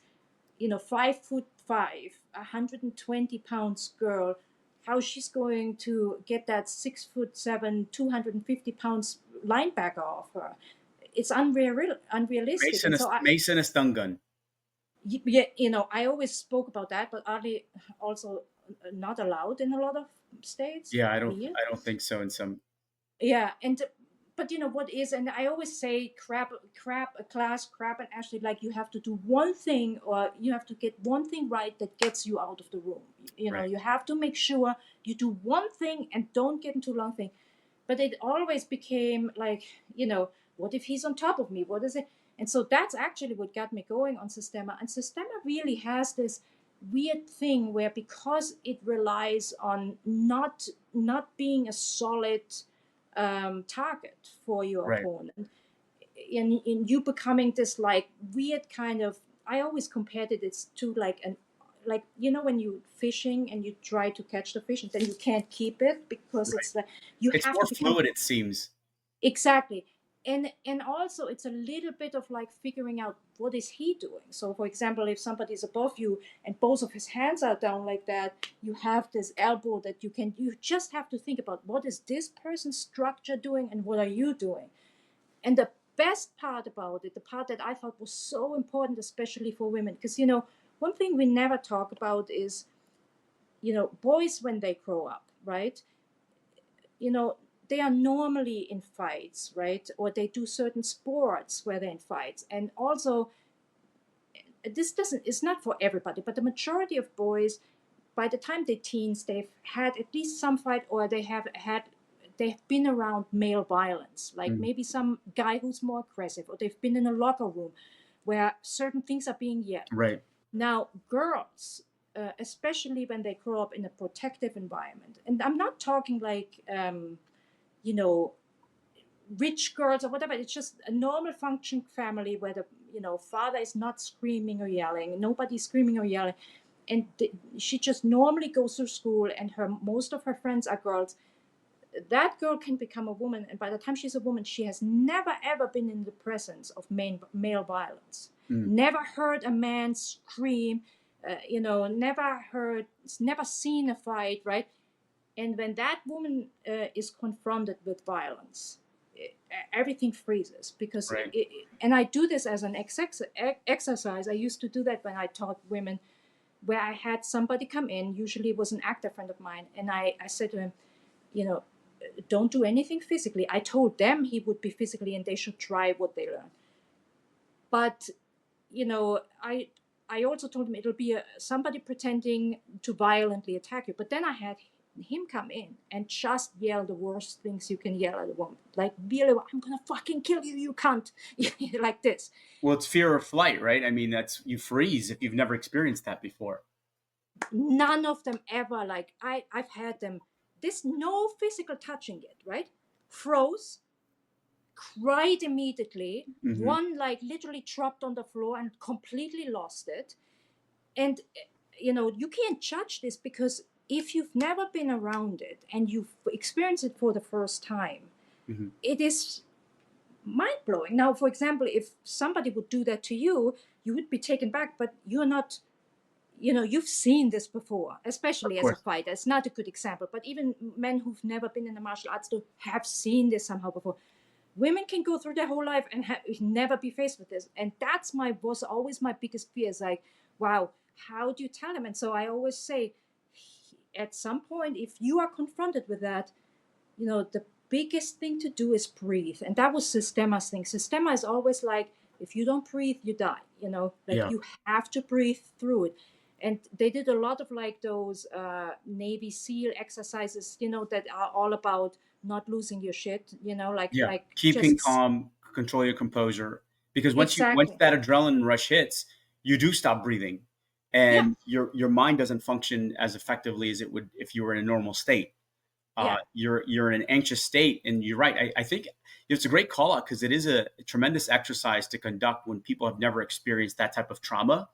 5'5", 120 pounds girl how she's going to get that 6'7", 250 pounds linebacker off her? It's unrealistic. And so Mason a stun gun. yeah, I always spoke about that, but also not allowed in a lot of states. Yeah, Weird. I don't think so in some. Yeah, and but what is, and I always say, crap and Ashley, like, you have to do one thing, or you have to get one thing right that gets you out of the room. Right. You have to make sure you do one thing and don't get into a long thing. But it always became like, what if he's on top of me? What is it? And so that's actually what got me going on Systema. And Systema really has this weird thing where, because it relies on not being a solid target for your Right. opponent, in you becoming this like weird kind of, I always compared it to like an, like, when you fishing and you try to catch the fish and then you can't keep it because Right. it's like you It's have more to become. fluid, it seems. Exactly. And also it's a little bit of like figuring out what is he doing. So for example, if somebody's above you and both of his hands are down like that, you have this elbow that you just have to think about, what is this person's structure doing and what are you doing? And the best part about it, the part that I thought was so important, especially for women, because one thing we never talk about is, boys when they grow up, right? You know, they are normally in fights, right? Or they do certain sports where they're in fights. And also, this doesn't, it's not for everybody, but the majority of boys, by the time they're teens, they've had at least some fight, or they've been around male violence, like Mm, maybe some guy who's more aggressive, or they've been in a locker room where certain things are being yelled. right. Now, girls, especially when they grow up in a protective environment, and I'm not talking like, you know, rich girls or whatever. It's just a normal functioning family where the father is not screaming or yelling, nobody's screaming or yelling, and she just normally goes to school, and her most of her friends are girls. That girl can become a woman, and by the time she's a woman, she has never ever been in the presence of male violence, Mm, never heard a man scream, never seen a fight, right? And when that woman is confronted with violence, everything freezes, because right. and I do this as an exercise. I used to do that when I taught women where I had somebody come in, usually it was an actor friend of mine, and I said to him, you know, don't do anything physically. I told them he would be physically and they should try what they learn. But, I also told him it'll be somebody pretending to violently attack you. But then I had him come in and just yell the worst things you can yell at a woman. Like, really, I'm going to fucking kill you, you cunt. Like this. Well, it's fear or flight, right? I mean, that's, you freeze if you've never experienced that before. None of them ever, like, I've had them, there's no physical touching yet, right? Froze, cried immediately. Mm-hmm. One, like, literally dropped on the floor and completely lost it. And, you can't judge this, because if you've never been around it and you've experienced it for the first time, Mm-hmm. it is mind-blowing. Now, for example, if somebody would do that to you, you would be taken back, but you're not, you've seen this before, Of especially as a course. fighter. It's not a good example, but even men who've never been in the martial arts do have seen this somehow before. Women can go through their whole life and never be faced with this, and was always my biggest fear. Is like, wow, how do you tell them? And so I always say, at some point, if you are confronted with that, the biggest thing to do is breathe. And that was Sistema's thing. Sistema is always like, if you don't breathe, you die. Like, Yeah. you have to breathe through it. And they did a lot of like those Navy SEAL exercises, that are all about not losing your shit, Yeah. like Keeping just calm, control your composure. Because once exactly. that adrenaline rush hits, you do stop breathing. Yeah, And your mind doesn't function as effectively as it would if you were in a normal state. yeah, You're in an anxious state, and you're right. I think it's a great call out, because it is a tremendous exercise to conduct when people have never experienced that type of trauma.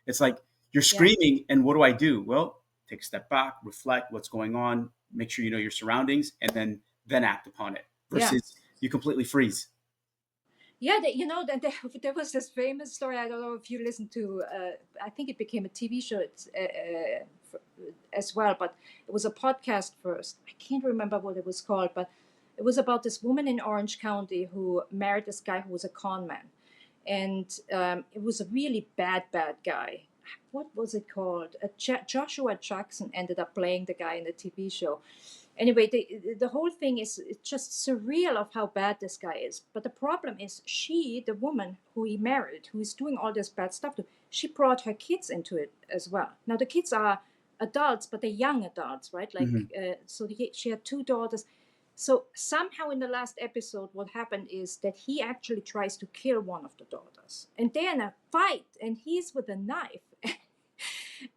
It's like you're yeah, screaming, and what do I do? Well, take a step back, reflect what's going on, make sure you know your surroundings, and then act upon it. yeah. Versus you completely freeze. Yeah, that there was this famous story. I don't know if you listened to. I think it became a TV show as well, but it was a podcast first. I can't remember what it was called, but it was about this woman in Orange County who married this guy who was a con man, and it was a really bad guy. What was it called? Joshua Jackson ended up playing the guy in the TV show. Anyway, the whole thing is, it's just surreal of how bad this guy is. But the problem is, the woman who he married, who is doing all this bad stuff to, she brought her kids into it as well. Now the kids are adults, but they're young adults, right? Like, Mm-hmm. she had two daughters. So somehow in the last episode, what happened is that he actually tries to kill one of the daughters, and they're in a fight, and he's with a knife.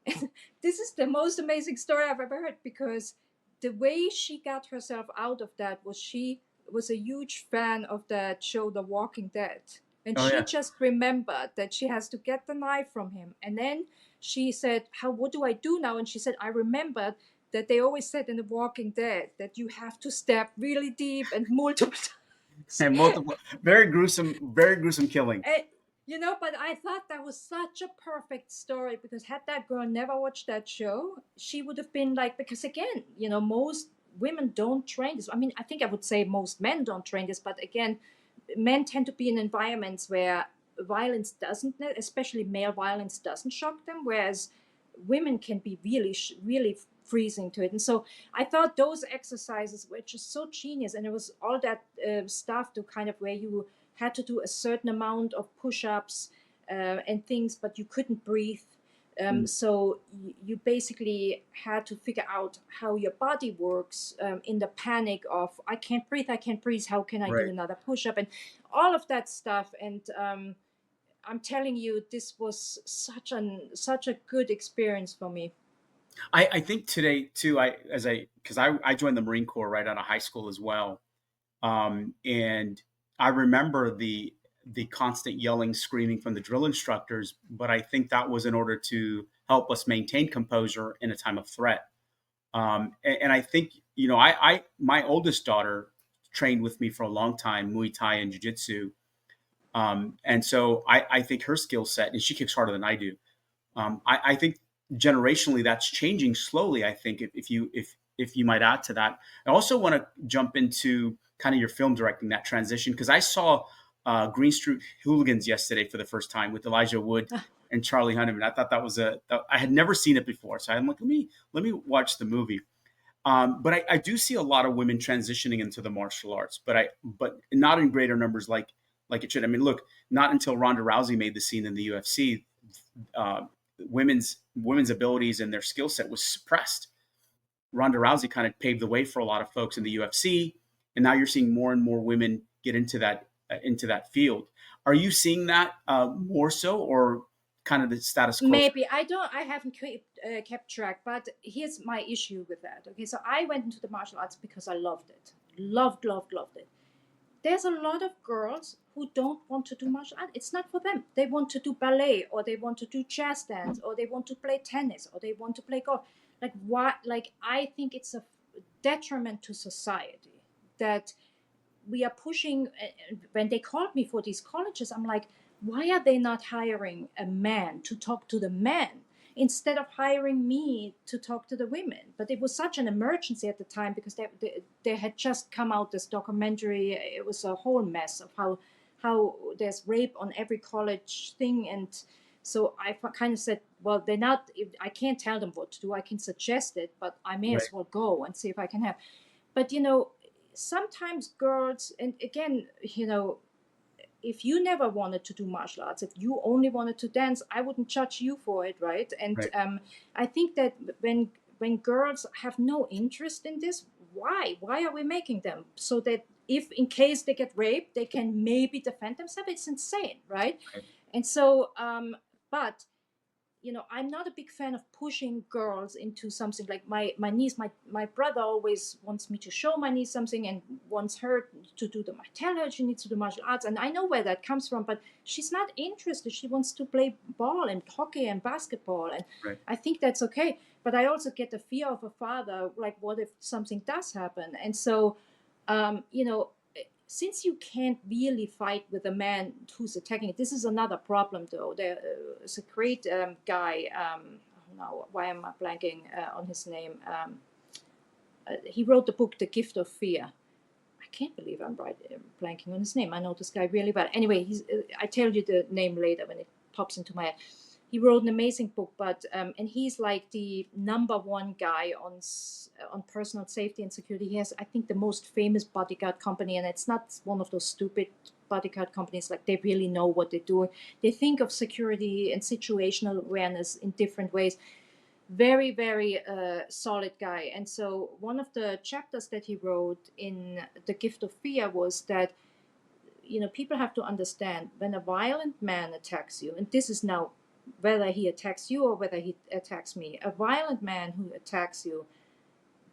And this is the most amazing story I've ever heard, because the way she got herself out of that was, she was a huge fan of that show, The Walking Dead. And Oh she yeah. just remembered that she has to get the knife from him. And then she said, what do I do now? And she said, I remembered that they always said in The Walking Dead that you have to stab really deep and multiple times. And multiple, very gruesome killing. And, but I thought that was such a perfect story, because had that girl never watched that show, she would have been like, because again, most women don't train this. I mean, I think I would say most men don't train this, but again, men tend to be in environments where violence doesn't, especially male violence, doesn't shock them, whereas women can be really, really freezing to it. And so I thought those exercises were just so genius, and it was all that stuff to kind of where you had to do a certain amount of push-ups and things, but you couldn't breathe. Mm. So you basically had to figure out how your body works in the panic of, I can't breathe, how can I do Right. another push-up, and all of that stuff. And I'm telling you, this was such a good experience for me. I think today too, because I joined the Marine Corps right out of high school as well. And I remember the constant yelling, screaming from the drill instructors, but I think that was in order to help us maintain composure in a time of threat. And I think, my oldest daughter trained with me for a long time, Muay Thai and Jiu Jitsu. And so I think her skill set, and she kicks harder than I do. I think generationally that's changing slowly. I think if you might add to that, I also want to jump into kind of your film directing, that transition, because I saw Green Street Hooligans yesterday for the first time with Elijah Wood and Charlie Hunnam. I thought that was I had never seen it before, so I'm like, let me watch the movie. But I do see a lot of women transitioning into the martial arts, but not in greater numbers like it should. I mean, look, not until Ronda Rousey made the scene in the UFC, uh, women's abilities and their skill set was suppressed. Ronda Rousey kind of paved the way for a lot of folks in the UFC, and now you're seeing more and more women get into that field. Are you seeing that more so, or kind of the status quo? Maybe I haven't kept track, but here's my issue with that. Okay, so I went into the martial arts because I loved it, loved it. There's a lot of girls who don't want to do martial art. It's not for them. They want to do ballet, or they want to do jazz dance, or they want to play tennis, or they want to play golf. Like what? Like I think it's a detriment to society that we are pushing. When they called me for these colleges, I'm like, why are they not hiring a man to talk to the men instead of hiring me to talk to the women? But it was such an emergency at the time because they had just come out this documentary. It was a whole mess of how there's rape on every college thing. And so I kind of said, well, they're not, I can't tell them what to do. I can suggest it, but I may Right, as well go and see if I can have. But sometimes girls, and again, if you never wanted to do martial arts, if you only wanted to dance, I wouldn't judge you for it, right? And right, I think that when girls have no interest in this, why are we making them so that if in case they get raped, they can maybe defend themselves? It's insane, right? right. And so, but I'm not a big fan of pushing girls into something like my niece. My brother always wants me to show my niece something and wants her to do I tell her she needs to do martial arts, and I know where that comes from, but she's not interested. She wants to play ball and hockey and basketball, and Right. I think that's okay. But I also get the fear of a father, like what if something does happen? And so, since you can't really fight with a man who's attacking it, this is another problem though. There's a great guy. Now, why am I blanking on his name? He wrote the book, The Gift of Fear. I can't believe I'm blanking on his name. I know this guy really well. Anyway, I tell you the name later when it pops into my head. He wrote an amazing book, but and he's like the #1 guy on personal safety and security. He has, I think, the most famous bodyguard company, and it's not one of those stupid bodyguard companies. Like they really know what they're doing. They think of security and situational awareness in different ways. Very, very solid guy. And so one of the chapters that he wrote in The Gift of Fear was that people have to understand when a violent man attacks you, and this is now whether he attacks you or whether he attacks me, a violent man who attacks you,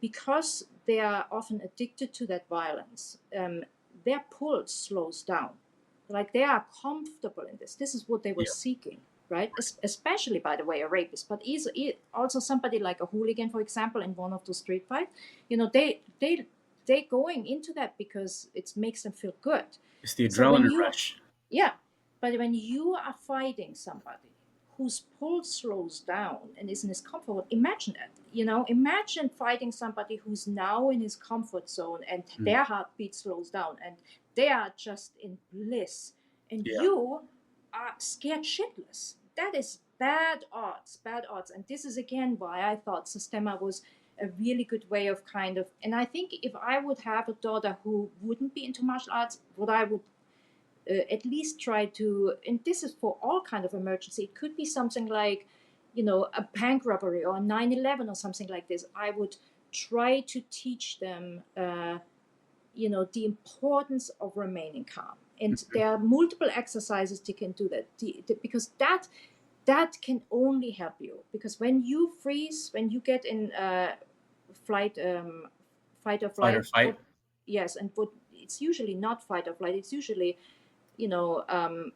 because they are often addicted to that violence, their pulse slows down. Like they are comfortable in this. This is what they were Yeah. seeking, right? Especially, by the way, a rapist, but also somebody like a hooligan, for example, in one of those street fights. They going into that because it makes them feel good. It's the So when adrenaline you, rush. yeah, but when you are fighting somebody whose pulse slows down and is in his comfort, imagine that. Imagine fighting somebody who's now in his comfort zone and Mm. their heartbeat slows down and they are just in bliss, and Yeah. you are scared shitless. That is bad odds, bad odds. And this is again why I thought Systema was a really good way of kind of, and I think if I would have a daughter who wouldn't be into martial arts, what I would at least try to, and this is for all kind of emergency, it could be something like a bank robbery or 9/11 or something like this. I would try to teach them the importance of remaining calm, and Mhm. there are multiple exercises you can do that, because that can only help you, because when you freeze, when you get in flight, fight or Fight or flight, fight. what, yes, and what, it's usually not fight or flight, it's usually you know um,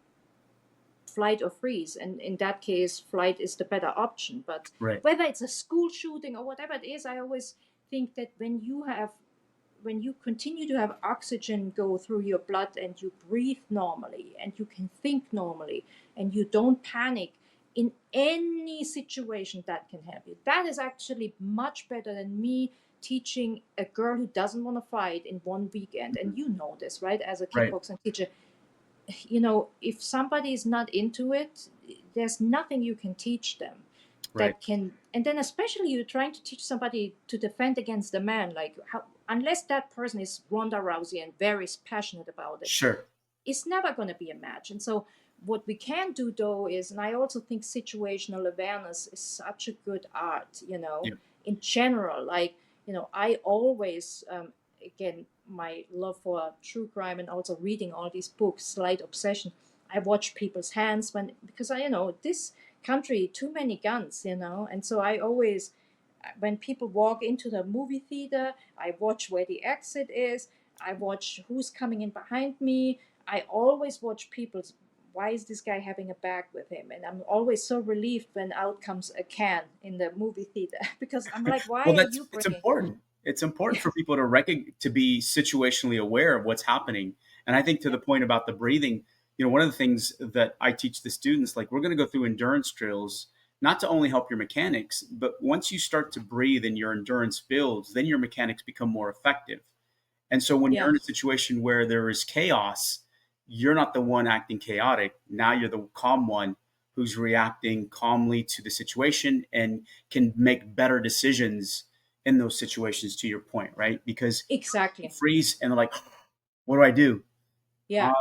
flight or freeze, and in that case flight is the better option. But Right. whether it's a school shooting or whatever it is, I always think that when you continue to have oxygen go through your blood and you breathe normally and you can think normally and you don't panic in any situation, that can help you. That is actually much better than me teaching a girl who doesn't want to fight in one weekend. And Mhm. you know this, right, as a Right. kickboxing teacher, if somebody is not into it, there's nothing you can teach them Right. that can. And then especially you're trying to teach somebody to defend against a man, like how, unless that person is Ronda Rousey and very passionate about it, Sure. it's never going to be a match. And so what we can do though is, and I also think situational awareness is such a good art, Yeah. in general. Like, I always, again, my love for true crime and also reading all these books, slight obsession. I watch people's hands because this country, too many guns, and so I always, when people walk into the movie theater, I watch where the exit is. I watch who's coming in behind me. I always watch people's. Why is this guy having a bag with him? And I'm always so relieved when out comes a can in the movie theater because I'm like, Well, why are that's you it's bringing? important. It's important Yeah, for people to to be situationally aware of what's happening. And I think to yeah, the point about the breathing, one of the things that I teach the students, like we're going to go through endurance drills, not to only help your mechanics, but once you start to breathe and your endurance builds, then your mechanics become more effective. And so when you're yeah. in a situation where there is chaos, you're not the one acting chaotic. Now you're the calm one who's reacting calmly to the situation and can make better decisions in those situations, to your point, right? Because Exactly. freeze and they're like, what do I do? Yeah.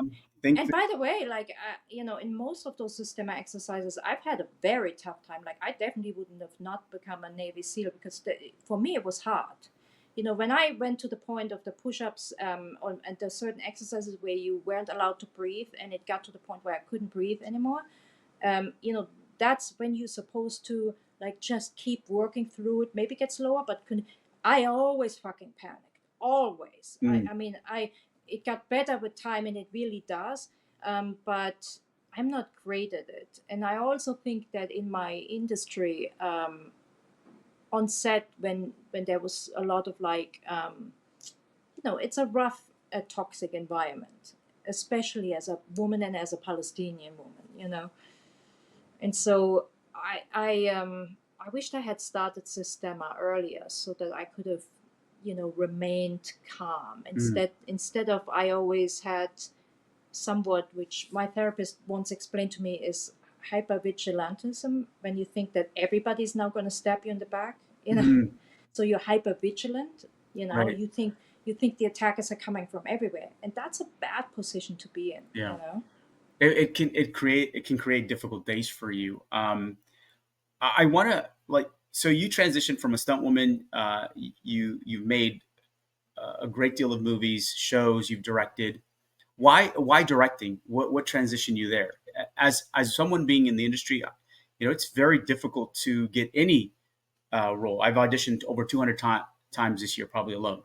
Think And by the way, like, in most of those systema exercises, I've had a very tough time. Like, I definitely wouldn't have not become a Navy SEAL because for me it was hard. When I went to the point of the push-ups, and there's certain exercises where you weren't allowed to breathe, and it got to the point where I couldn't breathe anymore. um, you know, that's when you're supposed to like just keep working through it. Maybe get slower, but I always fucking panicked. Always. mm, I mean, it got better with time, and it really does. But I'm not great at it, and I also think that in my industry, on set when there was a lot of like, it's a rough, a toxic environment, especially as a woman and as a Palestinian woman. And so I wished I had started Systema earlier so that I could have, remained calm. mm, Instead of, I always had somewhat, which my therapist once explained to me, is hypervigilantism, when you think that everybody's now going to stab you in the back, mm, so you're hyper vigilant. right. You think the attackers are coming from everywhere, and that's a bad position to be in. Yeah. It can create difficult days for you. I want to like so you transitioned from a stunt woman. You've made a great deal of movies, shows. You've directed. Why directing? What transitioned you there? As someone being in the industry, it's very difficult to get any role. I've auditioned over 200 times this year, probably alone,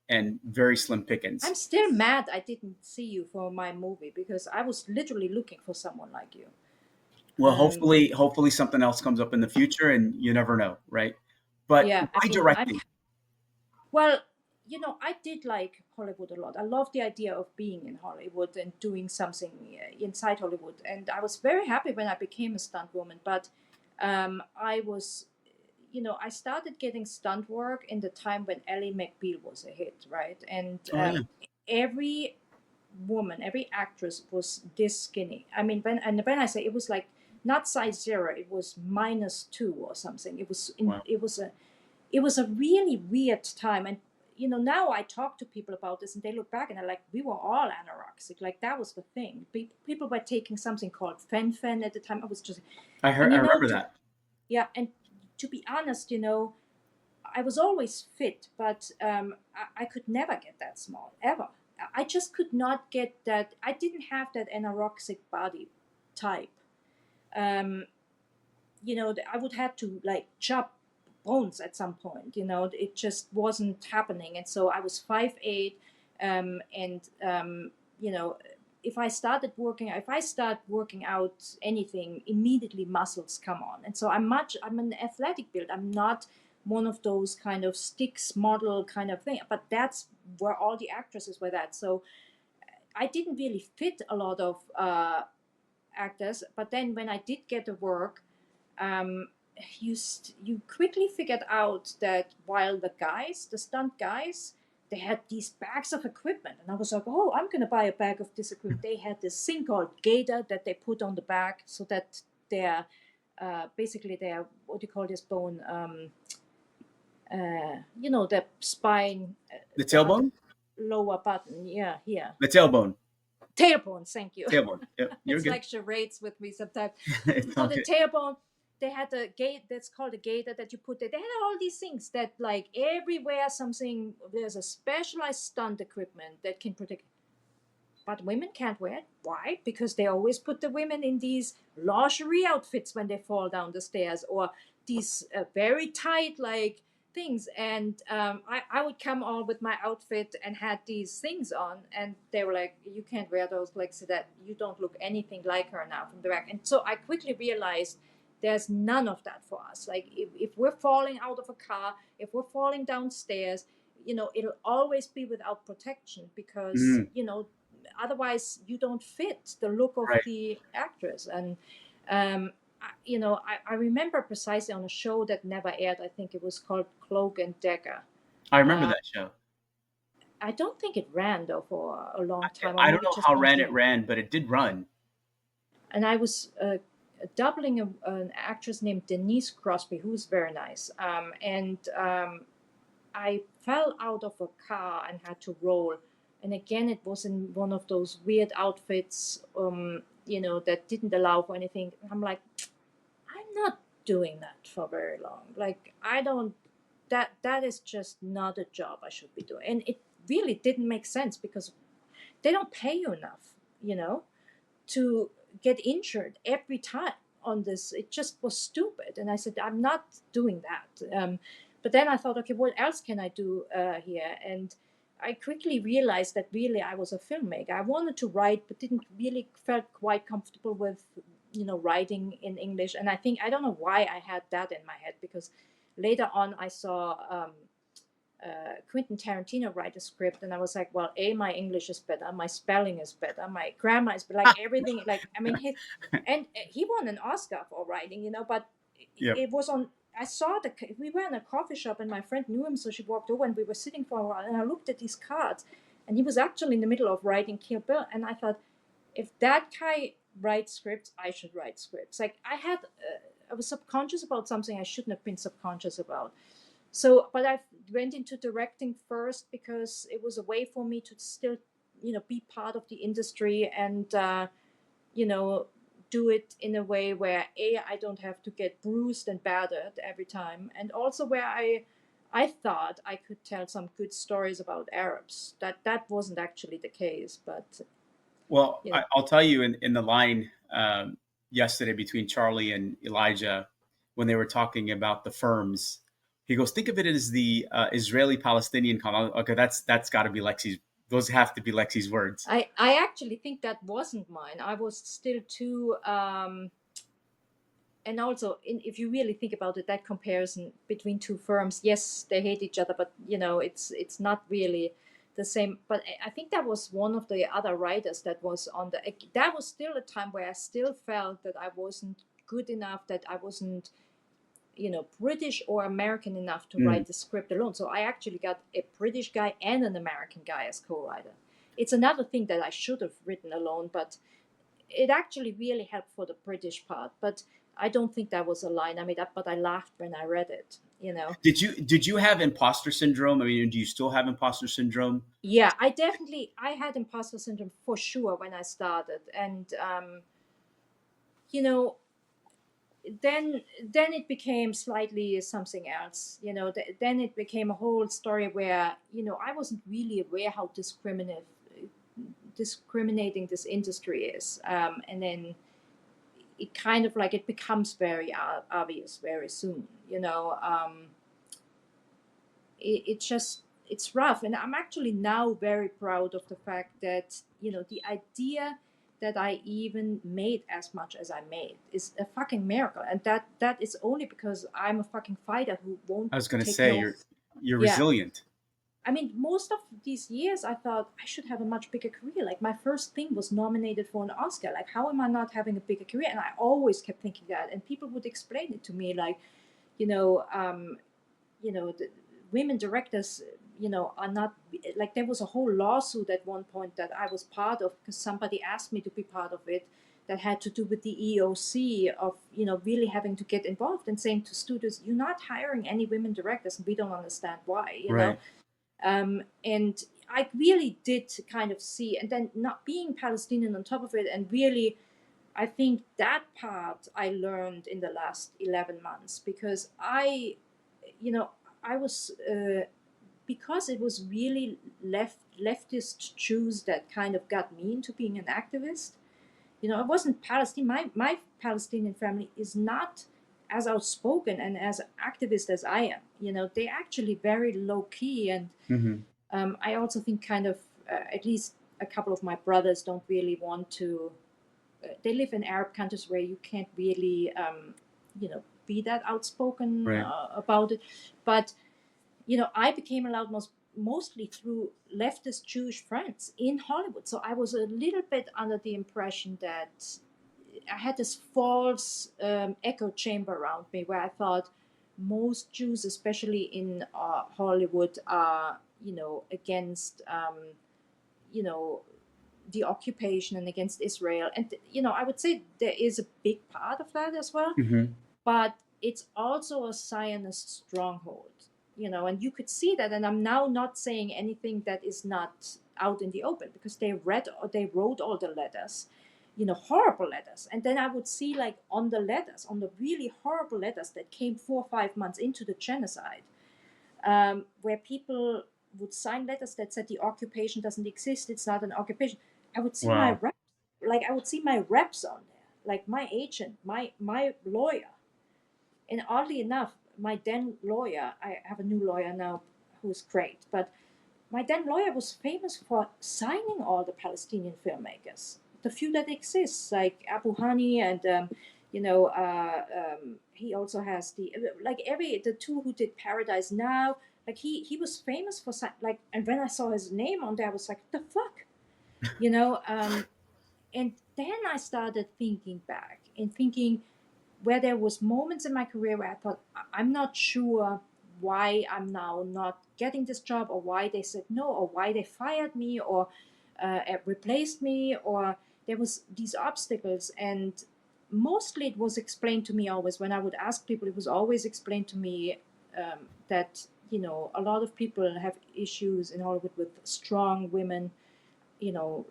and very slim I'm pickings. still mad I didn't see you for my movie because I was literally looking for someone like you. Well, Um, hopefully something else comes up in the future, and you never know, right? But yeah, I why mean, directing? well, I did like Hollywood a lot. I love the idea of being in Hollywood and doing something inside Hollywood. And I was very happy when I became a stunt woman. But I was, I started getting stunt work in the time when Ally McBeal was a hit, right? And Oh yeah, every woman, every actress was this skinny. I mean, when I say, it was like not size zero, it was -2 or something. wow. It was a really weird time. And now I talk to people about this, and they look back and they're like, we were all anorexic. Like, that was the thing. People were taking something called fen at the time. I was just, I heard. and I remember that. yeah, and to be honest, I was always fit, but I could never get that small ever. I just could not get that. I didn't have that anorexic body type. Um, I would have to like chop bones at some point. It just wasn't happening. And so I was 5'8", and you know, if I start working out anything, immediately muscles come on. And so I'm an athletic build. I'm not one of those kind of sticks model kind of thing. But that's where all the actresses were that. So I didn't really fit a lot of actors. But then when I did get the work, um, you quickly figured out that while the stunt guys, they had these bags of equipment, and I was like, oh, I'm gonna buy a bag of this equipment. They had this thing called gaiter that they put on the back so that their basically their, what do you call this bone, the spine, The the tailbone. lower button, yeah, here, The tailbone. tailbone, thank you. Tailbone. Yep, you're It's good. like charades with me sometimes. It's So all the good. tailbone, they had a gate that's called a gaiter that you put there. They had all these things that, like, everywhere something, there's a specialized stunt equipment that can protect. But women can't wear it. Why? Because they always put the women in these lingerie outfits when they fall down the stairs, or these very tight, like, things. And I would come on with my outfit and had these things on, and they were like, "You can't wear those, like, so that you don't look anything like her now from the back." And so I quickly realized there's none of that for us. Like, if we're falling out of a car, if we're falling downstairs, it'll always be without protection, because Mm, otherwise you don't fit the look of right. the actress. And I remember precisely on a show that never aired. I think it was called Cloak and Dagger. I remember uh, that show. I don't think it ran though for a long time, or I don't maybe know just how one ran it season. ran, but it did run. And I was doubling an actress named Denise Crosby, who's very nice. And I fell out of a car and had to roll. And again, it was in one of those weird outfits, that didn't allow for anything. I'm like, I'm not doing that for very long. Like, I don't, that is just not a job I should be doing. And it really didn't make sense, because they don't pay you enough, to get injured every time on this. It just was stupid. And I said, I'm not doing that. But then I thought, okay, what else can I do here? And I quickly realized that really I was a filmmaker. I wanted to write, but didn't really felt quite comfortable with, writing in English. And I don't know why I had that in my head, because later on I saw Quentin Tarantino write a script, and I was like, well, my English is better, my spelling is better, my grammar is better, like everything. Like, I mean, he won an Oscar for writing, but Yep. it was on. I saw we were in a coffee shop, and my friend knew him, so she walked over, and we were sitting for a while, and I looked at these cards, and he was actually in the middle of writing Kill Bill, and I thought, if that guy writes scripts, I should write scripts. Like, I was subconscious about something I shouldn't have been subconscious about. So, but I went into directing first because it was a way for me to still, be part of the industry, and you know do it in a way where I don't have to get bruised and battered every time, and also where I thought I could tell some good stories about Arabs. That wasn't actually the case, but Well, you know I'll tell you in the line yesterday between Charlie and Elijah when they were talking about the firms. He goes, "Think of it as the Israeli-Palestinian conflict." Okay, that's got to be Lexi's. Those have to be Lexi's words. I actually think that wasn't mine. I was still too and also, if you really think about it, that comparison between two firms, yes, they hate each other, but it's not really the same. But I think that was one of the other writers that was on the. That was still a time where I still felt that I wasn't good enough, that I wasn't, British or American enough to Mm. write the script alone. So I actually got a British guy and an American guy as co-writer. It's another thing that I should have written alone, but it actually really helped for the British part. But I don't think that was a line I made up, but I laughed when I read it. Did you have imposter syndrome? I mean, do you still have imposter syndrome? Yeah, I had imposter syndrome for sure when I started. And you know then it became slightly something else. Then it became a whole story where I wasn't really aware how discriminating this industry is. And then it kind of like it becomes very obvious very soon. It's rough, and I'm actually now very proud of the fact that the idea that I even made as much as I made is a fucking miracle, and that is only because I'm a fucking fighter who won't I was going to take say no. you're Yeah, resilient. I mean, most of these years I thought I should have a much bigger career. Like, my first thing was nominated for an Oscar. Like, how am I not having a bigger career? And I always kept thinking that, and people would explain it to me, like, you know, the women directors, are not like, there was a whole lawsuit at one point that I was part of because somebody asked me to be part of it, that had to do with the EOC of, really having to get involved and saying to studios, you're not hiring any women directors and we don't understand why. Right. And I really did kind of see, and then not being Palestinian on top of it, and really, I think that part I learned in the last 11 months because I was, because it was really leftist Jews that kind of got me into being an activist. It wasn't Palestine. My Palestinian family is not as outspoken and as activist as I am. They're actually very low key, and Hmm. I also think kind of, at least a couple of my brothers don't really want to. They live in Arab countries where you can't really, be that outspoken Right. about it. But I became allowed mostly through leftist Jewish friends in Hollywood. So I was a little bit under the impression that I had this false echo chamber around me where I thought most Jews, especially in Hollywood, are against you know the occupation and against Israel. And I would say there is a big part of that as well, Hmm. but it's also a Zionist stronghold, and you could see that. And I'm now not saying anything that is not out in the open because they wrote all the letters, horrible letters. And then I would see, like, on the letters, on the really horrible letters that came 4 or 5 months into the genocide, where people would sign letters that said the occupation doesn't exist, it's not an occupation. I would see my Wow. reps, like I would see my reps on there, like my agent, my lawyer. And oddly enough, my then lawyer, I have a new lawyer now who's great, but my then lawyer was famous for signing all the Palestinian filmmakers, the few that exist, like Abu Hani, and he also has the two who did Paradise Now. Like he was famous for like, and when I saw his name on there, I was like, the fuck, you know. And then I started thinking back and thinking where there was moments in my career where I thought, I'm not sure why I'm now not getting this job, or why they said no, or why they fired me, or replaced me, or there was these obstacles. And mostly it was explained to me always when I would ask people, it was always explained to me that a lot of people have issues in Hollywood with strong women,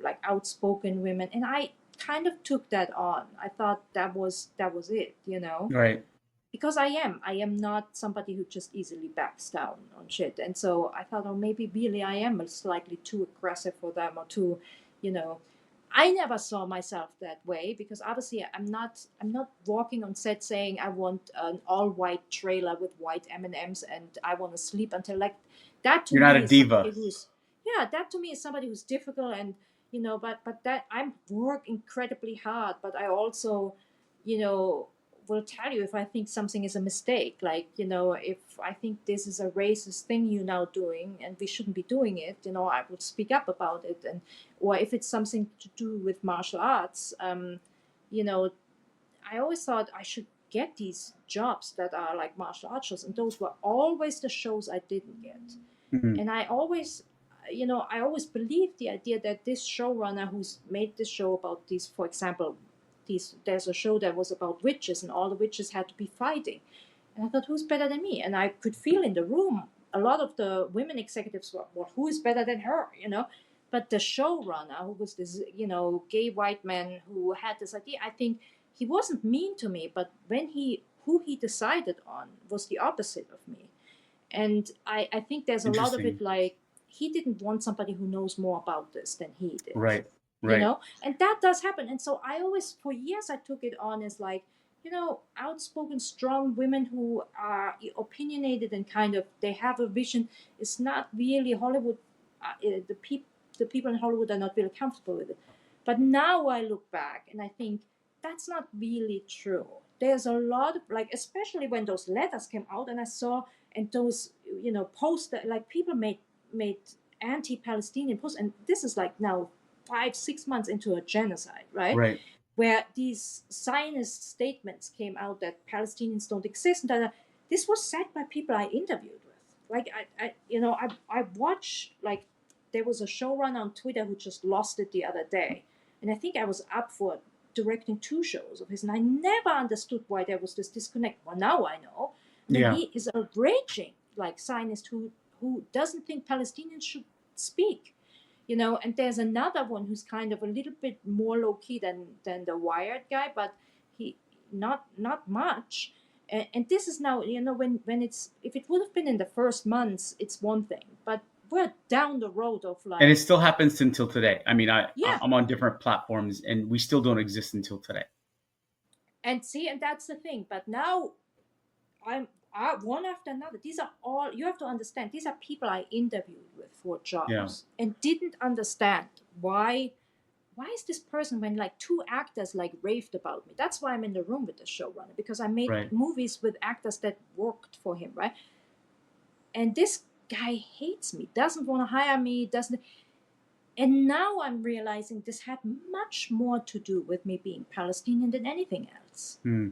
like outspoken women. And I kind of took that on. I thought that was it. Right. Because I am not somebody who just easily backs down on shit. And so I thought, oh, maybe really I am slightly too aggressive for them, or too, you know. I never saw myself that way because obviously I'm not walking on set saying I want an all white trailer with white M&Ms and I want to sleep until, like, that to You're not a me is somebody diva. who's, yeah, that to me is somebody who's difficult. And but that I'm work incredibly hard, but I also you know will tell you if I think something is a mistake. Like, if I think this is a racist thing you're now doing and we shouldn't be doing it, I would speak up about it. And or if it's something to do with martial arts, you know, I always thought I should get these jobs that are like martial arts shows, and those were always the shows I didn't get. Hmm. And I always believed the idea that this showrunner who's made this show about these, for example, there's a show that was about witches, and all the witches had to be fighting. And I thought, who's better than me? And I could feel in the room a lot of the women executives were, well, who is better than her? But the showrunner, who was this, gay white man who had this idea, I think he wasn't mean to me, but who he decided on was the opposite of me. And I think there's a lot of it, Interesting. like, he didn't want somebody who knows more about this than he did, Right. Right. and that does happen. And so I always, for years, I took it on as like, outspoken, strong women who are opinionated and kind of, they have a vision. It's not really Hollywood. The people in Hollywood are not really comfortable with it. But now I look back and I think that's not really true. There's a lot of, like, especially when those letters came out and I saw, and those, posts that, like, people made anti-Palestinian posts, and this is like now 5 6 months into a genocide, right? Right. Where these Zionist statements came out that Palestinians don't exist, and this was said by people I interviewed with. like I watch, like, there was a showrunner on Twitter who just lost it the other day, and I think I was up for directing 2 shows of his, and I never understood why there was this disconnect. Well, now I know. I mean, Yeah. he is a raging like Zionist who doesn't think Palestinians should speak, and there's another one who's kind of a little bit more low key than the Wired guy, but he not much. And this is now, when it's, if it would have been in the first months, it's one thing, but we're down the road of And it like, still happens until today. I mean, yeah. I'm on different platforms, and we still don't exist until today. And see, and that's the thing. But now one after another. These are all, you have to understand. These are people I interviewed with for Yeah. jobs and didn't understand why. Why is this person, when like 2 actors like raved about me? That's why I'm in the room with the showrunner, because I made Right. movies with actors that worked for him, right? And this guy hates me, doesn't want to hire me, doesn't. And now I'm realizing this had much more to do with me being Palestinian than anything else. Hmm.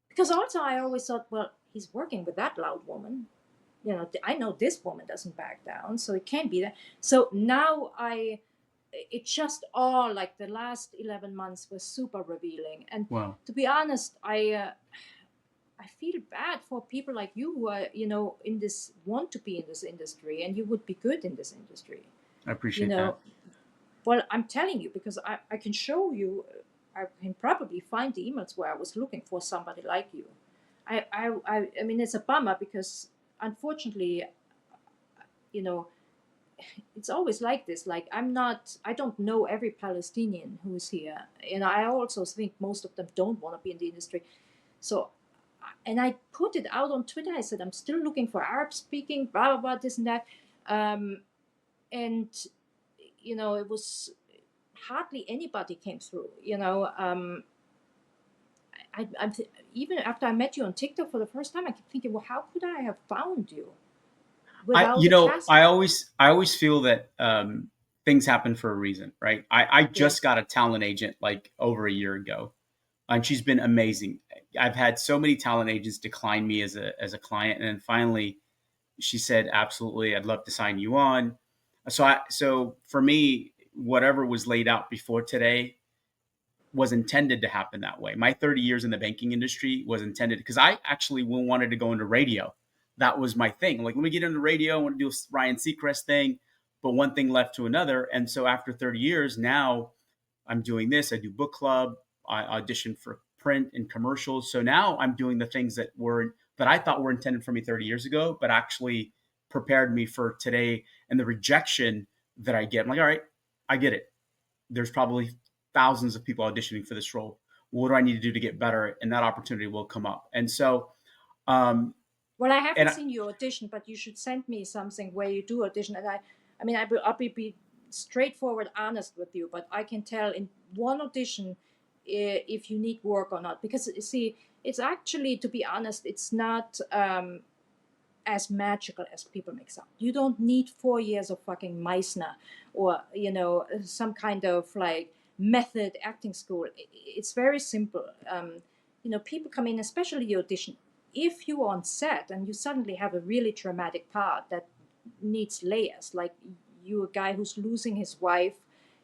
Because also I always thought, well, he's working with that loud woman. I know this woman doesn't back down, so it can't be that. So now it just all, like, the last 11 months was super revealing. And Wow. to be honest, I feel bad for people like you who are, in this, want to be in this industry, and you would be good in this industry. I You appreciate that. know, well, I'm telling you, because I can show you, I can probably find the emails where I was looking for somebody like you. I mean, it's a bummer because unfortunately, you know, it's always like this. Like, I don't know every Palestinian who's here. And I also think most of them don't want to be in the industry. So, and I put it out on Twitter. I said, I'm still looking for Arab speaking, blah, blah, blah, this and that. And, it was hardly anybody came through, even after I met you on TikTok for the first time, I kept thinking, well, how could I have found you without a I casting? always feel that things happen for a reason, right? I Yeah. just got a talent agent like over a year ago, and she's been amazing. I've had so many talent agents decline me as a client, and then finally she said, "Absolutely, I'd love to sign you on." So for me, whatever was laid out before today was intended to happen that way. My 30 years in the banking industry was intended because I actually wanted to go into radio. That was my thing. Like, let me get into radio. I want to do a Ryan Seacrest thing, but one thing left to another. And so after 30 years, now I'm doing this. I do book club. I audition for print and commercials. So now I'm doing the things that I thought were intended for me 30 years ago, but actually prepared me for today. And the rejection that I get, I'm like, all right, I get it. There's probably thousands of people auditioning for this role. What do I need to do to get better? And that opportunity will come up. And so, um, Well, I and haven't seen you audition, but you should send me something where you do audition. And I mean, I'll be straightforward, honest with you, but I can tell in one audition if you need work or not. Because, you see, it's actually, to be honest, it's not as magical as people make sound. You don't need 4 years of fucking Meissner or, some kind of like method acting school. It's very simple. People come in, especially the audition. If you're on set and you suddenly have a really dramatic part that needs layers, like you, a guy who's losing his wife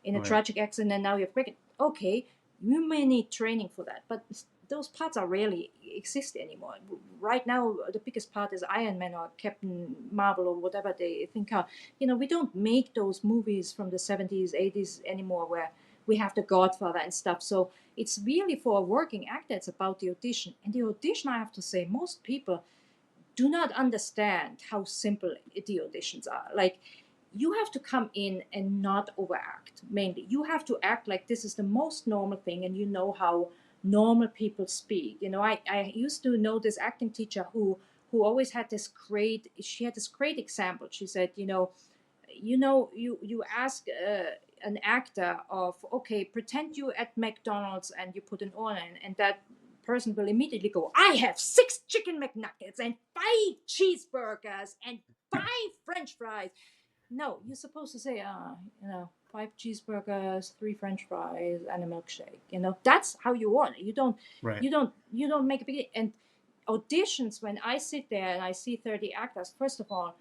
in a right, tragic accident, and now you're pregnant. Okay, you may need training for that, but those parts are rarely exist anymore. Right now, the biggest part is Iron Man or Captain Marvel or whatever they think are. We don't make those movies from the 70s, 80s anymore where we have the Godfather and stuff. So it's really for a working actor. It's about the audition. And the audition, I have to say, most people do not understand how simple the auditions are. Like, you have to come in and not overact. Mainly, you have to act like this is the most normal thing, and you know how normal people speak. I used to know this acting teacher who always had this great. She had this great example. She said, you ask an actor of, okay, pretend you at McDonald's and you put an order in, and that person will immediately go, I have 6 chicken McNuggets and 5 cheeseburgers and 5 French fries. No, you're supposed to say, 5 cheeseburgers, 3 French fries, and a milkshake. That's how you want it. You don't, right. make a big. And auditions, when I sit there and I see 30 actors, first of all,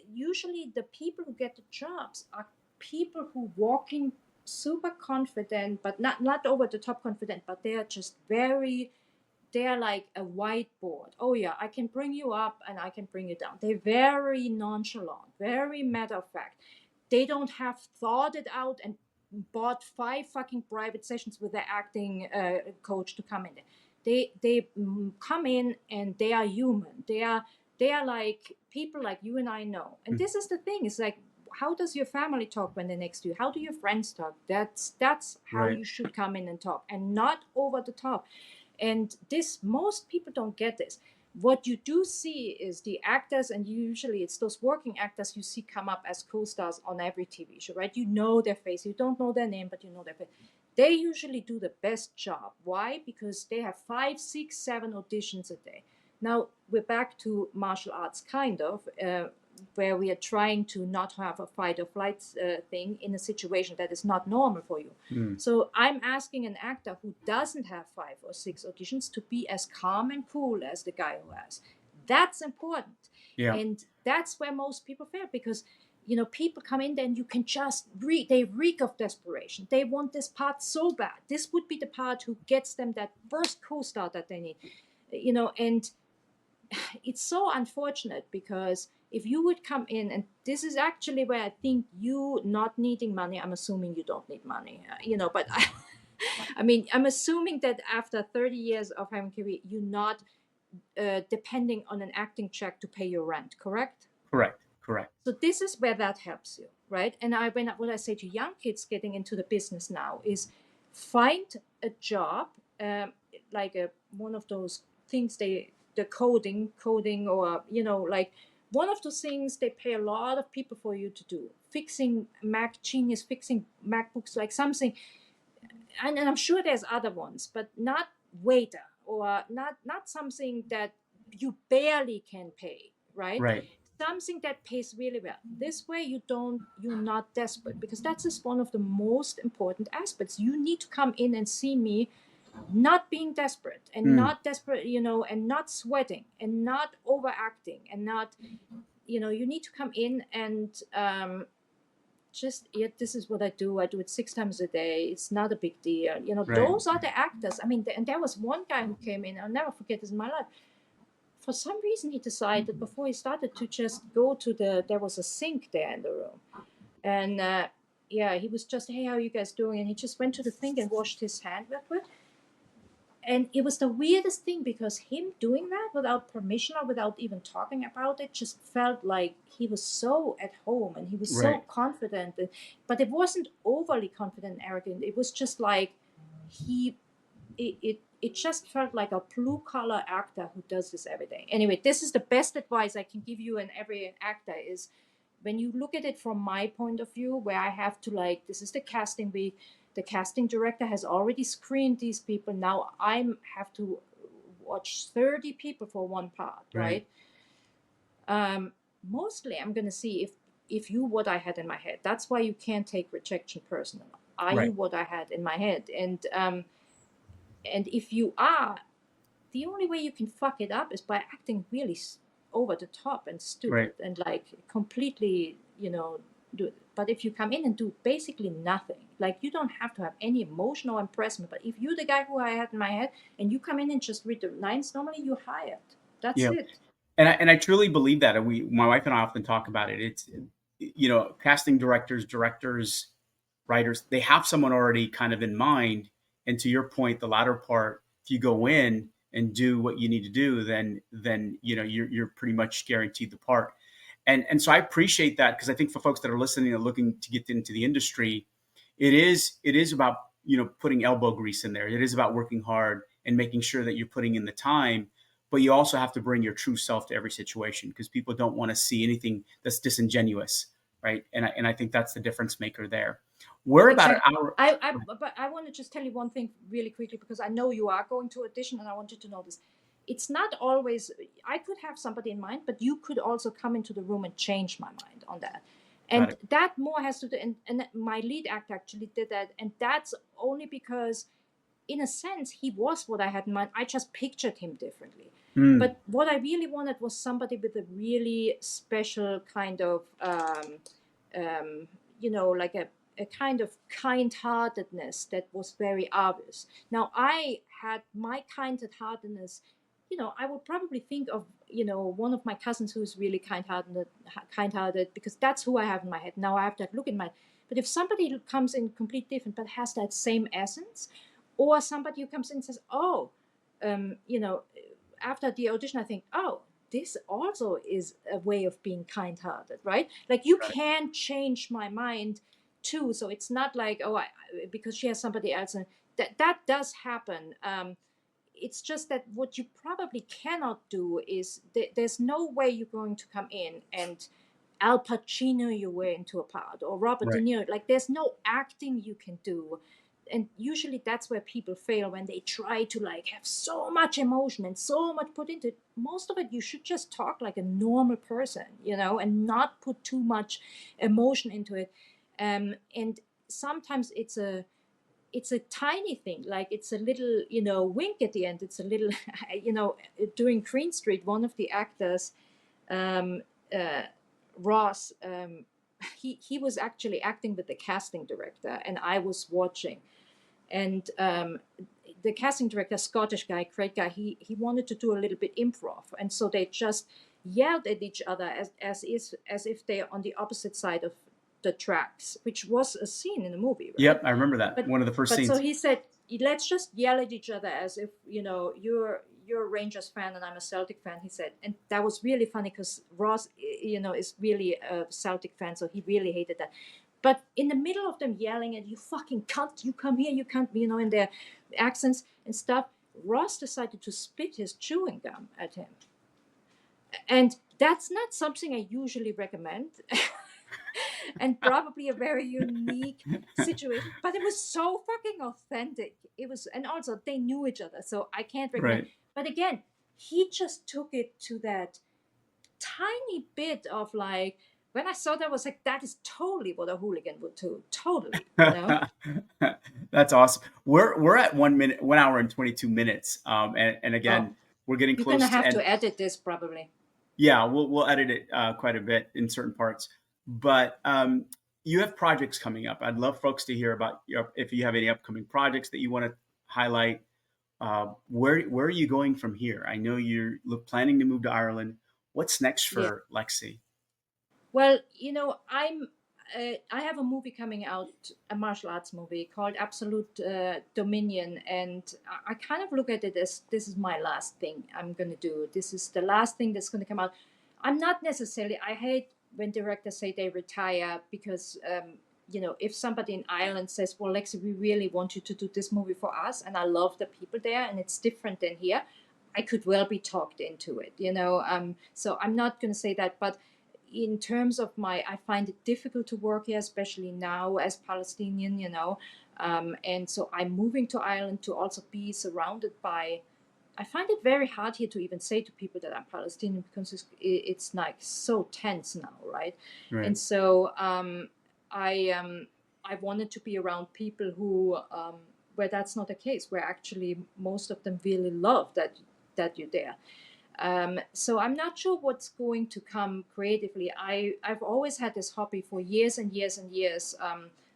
Usually the people who get the jobs are people who walk in super confident, but not over the top confident, but they are just very, they're like a whiteboard. Oh yeah, I can bring you up and I can bring you down. They're very nonchalant, very matter of fact. They don't have thought it out and bought 5 fucking private sessions with their acting coach to come in there. They come in and they are human. They are like people like you and I know. And this is the thing. It's like, how does your family talk when they're next to you? How do your friends talk? That's how Right. you should come in and talk, and not over the top. And this, most people don't get this. What you do see is the actors, and usually it's those working actors you see come up as co-stars on every TV show, right? You know their face, you don't know their name, but you know their face. They usually do the best job. Why? Because they have 5, 6, 7 auditions a day. Now we're back to martial arts, kind of, where we are trying to not have a fight or flight thing in a situation that is not normal for you. Mm. So I'm asking an actor who doesn't have 5 or 6 auditions to be as calm and cool as the guy who has. That's important. Yeah. And that's where most people fail, because people come in there and you can just they reek of desperation. They want this part so bad. This would be the part who gets them that first co-star that they need. And it's so unfortunate, because if you would come in, and this is actually where I think you not needing money, I'm assuming you don't need money, but I mean, I'm assuming that after 30 years of having career, you're not depending on an acting check to pay your rent, correct? Correct. Correct. So this is where that helps you, right? And what I say to young kids getting into the business now is find a job, like one of those things the coding, or like one of those things they pay a lot of people for you to do, fixing Genius, fixing MacBooks, like something. And I'm sure there's other ones, but not waiter, or not something that you barely can pay, right? Right. Something that pays really well. This way you're not desperate, because that's just one of the most important aspects. You need to come in and see me not being desperate, and Mm. not desperate, and not sweating, and not overacting, and not, you need to come in and just, yeah, this is what I do. I do it 6 times a day. It's not a big deal. Right. Those are the actors. I mean, and there was one guy who came in. I'll never forget this in my life. For some reason, he decided before he started to just go to there was a sink there in the room. And yeah, he was just, hey, how are you guys doing? And he just went to the sink and washed his hand real quick. And it was the weirdest thing, because him doing that without permission or without even talking about it just felt like he was so at home, and he was so Right. confident. But it wasn't overly confident and arrogant. It was just like it just felt like a blue collar actor who does this every day. Anyway, this is the best advice I can give you, and every actor is, when you look at it from my point of view, where I have to, like, this is the casting week, the casting director has already screened these people. Now I have to watch 30 people for one part, Right. right? Mostly I'm going to see if you what I had in my head. That's why you can't take rejection personal. Are you Right. what I had in my head? And if you are, the only way you can fuck it up is by acting really over the top and Right. stupid, and like completely, do it. But if you come in and do basically nothing, like, you don't have to have any emotional impressment. But if you're the guy who I had in my head, and you come in and just read the lines normally, you're hired. That's Yeah. it. And I truly believe that. And my wife and I often talk about it. It's, casting directors, writers, they have someone already kind of in mind. And to your point, the latter part, if you go in and do what you need to do, then you're pretty much guaranteed the part. And so I appreciate that, because I think for folks that are listening and looking to get into the industry, it is about putting elbow grease in there. It is about working hard and making sure that you're putting in the time, but you also have to bring your true self to every situation, because people don't want to see anything that's disingenuous, right? And I think that's the difference maker there. We're about an Exactly. hour. But I want to just tell you one thing really quickly, because I know you are going to audition, and I want you to know this. It's not always, I could have somebody in mind, but you could also come into the room and change my mind on that. Got And it. that more has to do, and my lead actor actually did that. And that's only because in a sense, he was what I had in mind. I just pictured him differently. Mm, But what I really wanted was somebody with a really special kind of, like a kind of kind-heartedness that was very obvious. Now, I had my kind-heartedness, I would probably think of, one of my cousins who's really kind-hearted, because that's who I have in my head. Now I have that look in my, but if somebody comes in completely different but has that same essence, or somebody who comes in and says, oh, um, you know, after the audition, I think, oh, this also is a way of being kind-hearted, right? Like you right. can change my mind too. So it's not like, oh, because she has somebody else, and that does happen. It's just that what you probably cannot do is there's no way you're going to come in and Al Pacino your way into a part, or Robert De Right. Niro. Like there's no acting you can do. And usually that's where people fail, when they try to like have so much emotion and so much put into it. Most of it you should just talk like a normal person, and not put too much emotion into it. And sometimes it's a tiny thing, like it's a little wink at the end. It's a little during Green Street, one of the actors, um, uh, Ross, he was actually acting with the casting director, and I was watching. And the casting director, Scottish guy, great guy, he wanted to do a little bit improv, and so they just yelled at each other as if they're on the opposite side of the tracks, which was a scene in the movie, Yep, right? I remember that. but One of the first but so scenes. he said, let's just yell at each other as if you're a Rangers fan and I'm a Celtic fan, he said. And that was really funny because Ross, is really a Celtic fan, so he really hated that. But in the middle of them yelling at, you fucking cunt, you come here, you can't, in their accents and stuff, Ross decided to spit his chewing gum at him. And that's not something I usually recommend. And probably a very unique situation, but it was so fucking authentic. It was, and also they knew each other, so I can't recommend. Right. But again, he just took it to that tiny bit of like, when I saw that, I was like, that is totally what a hooligan would do. Totally, That's awesome. We're at 1 minute, 1 hour and 22 minutes. And Oh, again, we're getting you're gonna close to have end. to edit this probably. Yeah, we'll edit it quite a bit in certain parts. But you have projects coming up. I'd love folks to hear about if you have any upcoming projects that you want to highlight. Where are you going from here? I know you're planning to move to Ireland. What's next Yeah. for Lexi? Well, I have a movie coming out, a martial arts movie called Absolute Dominion, and I kind of look at it as this is my last thing I'm going to do. This is the last thing that's going to come out. I'm not necessarily. I hate when directors say they retire because if somebody in Ireland says, "Well, Lexi, we really want you to do this movie for us, and I love the people there, and it's different than here," I could well be talked into it. So I'm not going to say that, but in terms of I find it difficult to work here, especially now as Palestinian, and so I'm moving to Ireland to also be surrounded by. I find it very hard here to even say to people that I'm Palestinian because it's like so tense now, right? Right. And so I wanted to be around people who where that's not the case, where actually most of them really love that you're there. So I'm not sure what's going to come creatively. I've always had this hobby for years and years and years.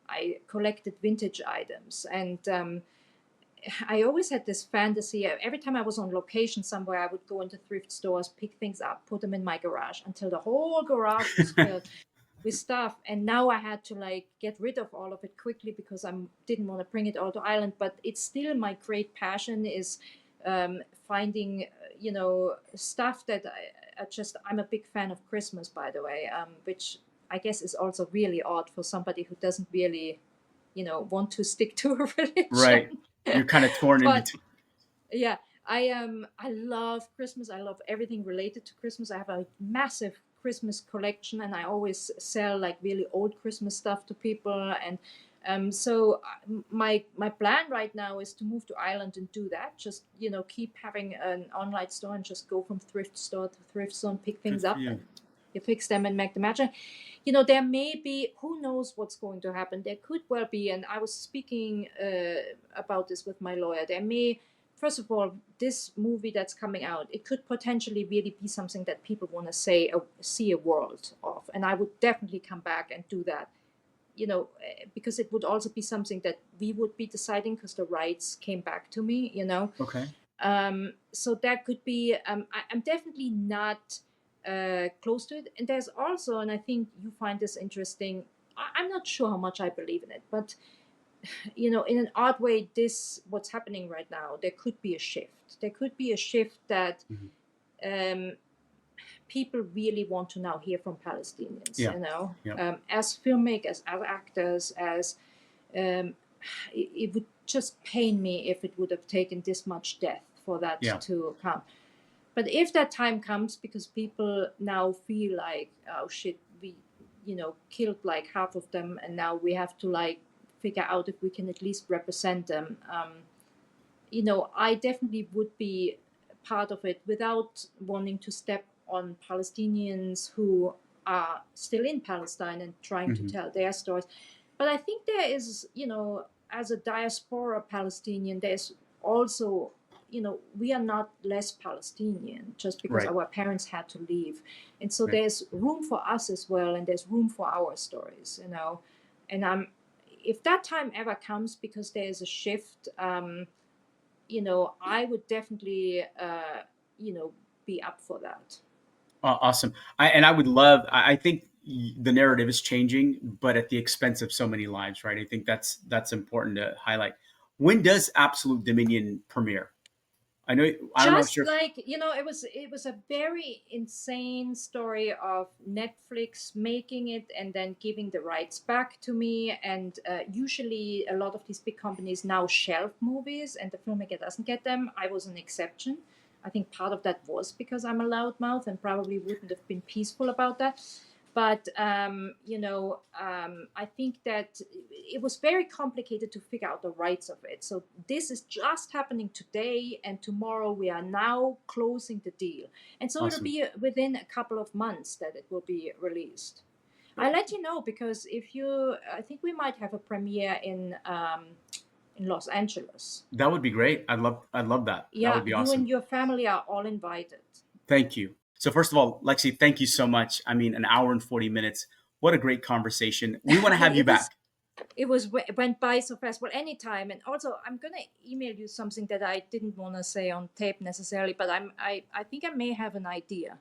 I collected vintage items, and I always had this fantasy. Every time I was on location somewhere, I would go into thrift stores, pick things up, put them in my garage until the whole garage was filled with stuff. And now I had to like get rid of all of it quickly because I didn't want to bring it all to Ireland. But it's still my great passion is finding, stuff that I'm a big fan of Christmas, by the way, which I guess is also really odd for somebody who doesn't really, want to stick to a religion. Right. You're kind of torn in But between. yeah, I love Christmas. I love everything related to Christmas. I have a massive Christmas collection, and I always sell like really old Christmas stuff to people. And so my plan right now is to move to Ireland and do that. Just keep having an online store and just go from thrift store to thrift store and pick Good things for up you. You fix them and make them match. You know, there may be, who knows what's going to happen. There could well be, and I was speaking about this with my lawyer. There may, first of all, this movie that's coming out, it could potentially really be something that people want to see a world of, and I would definitely come back and do that. You know, because it would also be something that we would be deciding because the rights came back to me. You know, Okay. so that could be. I'm definitely not close to it. And there's also, and I think you find this interesting. I'm not sure how much I believe in it, but you know, in an odd way, this what's happening right now, there could be a shift. There could be a shift that um, people really want to now hear from Palestinians. Yeah. You know, Yeah. as filmmakers, as actors, as it would just pain me if it would have taken this much death for that Yeah. to come. But if that time comes, because people now feel like, oh shit, we, you know, killed like half of them, and now we have to like figure out if we can at least represent them. You know, I definitely would be part of it without wanting to step on Palestinians who are still in Palestine and trying to tell their stories. But I think there is, you know, as a diaspora Palestinian, there's also, you know, we are not less Palestinian just because Right. our parents had to leave. And so Right. there's room for us as well, and there's room for our stories, you know. And if that time ever comes, because there is a shift, you know, I would definitely, you know, be up for that. Awesome. I would love. I think the narrative is changing, but at the expense of so many lives, right? I think that's important to highlight. When does Absolute Dominion premiere? I know. I don't know if Just you're. like, you know, it was a very insane story of Netflix making it and then giving the rights back to me. And usually a lot of these big companies now shelf movies and the filmmaker doesn't get them. I was an exception. I think part of that was because I'm a loudmouth and probably wouldn't have been peaceful about that. But you know, I think that it was very complicated to figure out the rights of it. So this is just happening today, and tomorrow we are now closing the deal, and so it'll Awesome. be within a couple of months that it will be released. I'll let you know, because if you, I think we might have a premiere in Los Angeles. That would be great. I'd love that. That Yeah, would be you and awesome. your family are all invited. Thank you. So first of all, Lexi, thank you so much. I mean, an hour and 40 minutes. What a great conversation. We want to have Hey, you back. it was went by so fast. Well, anytime. And also, I'm gonna email you something that I didn't want to say on tape necessarily, but I think I may have an idea.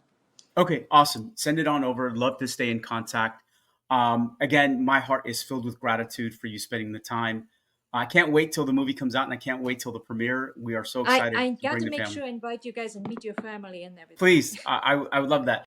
Okay, awesome. Send it on over. Love to stay in contact. Again, my heart is filled with gratitude for you spending the time. I can't wait till the movie comes out, and I can't wait till the premiere. We are so excited I to got bring to the make family. sure I invite you guys and meet your family and everything. Please, I would love that.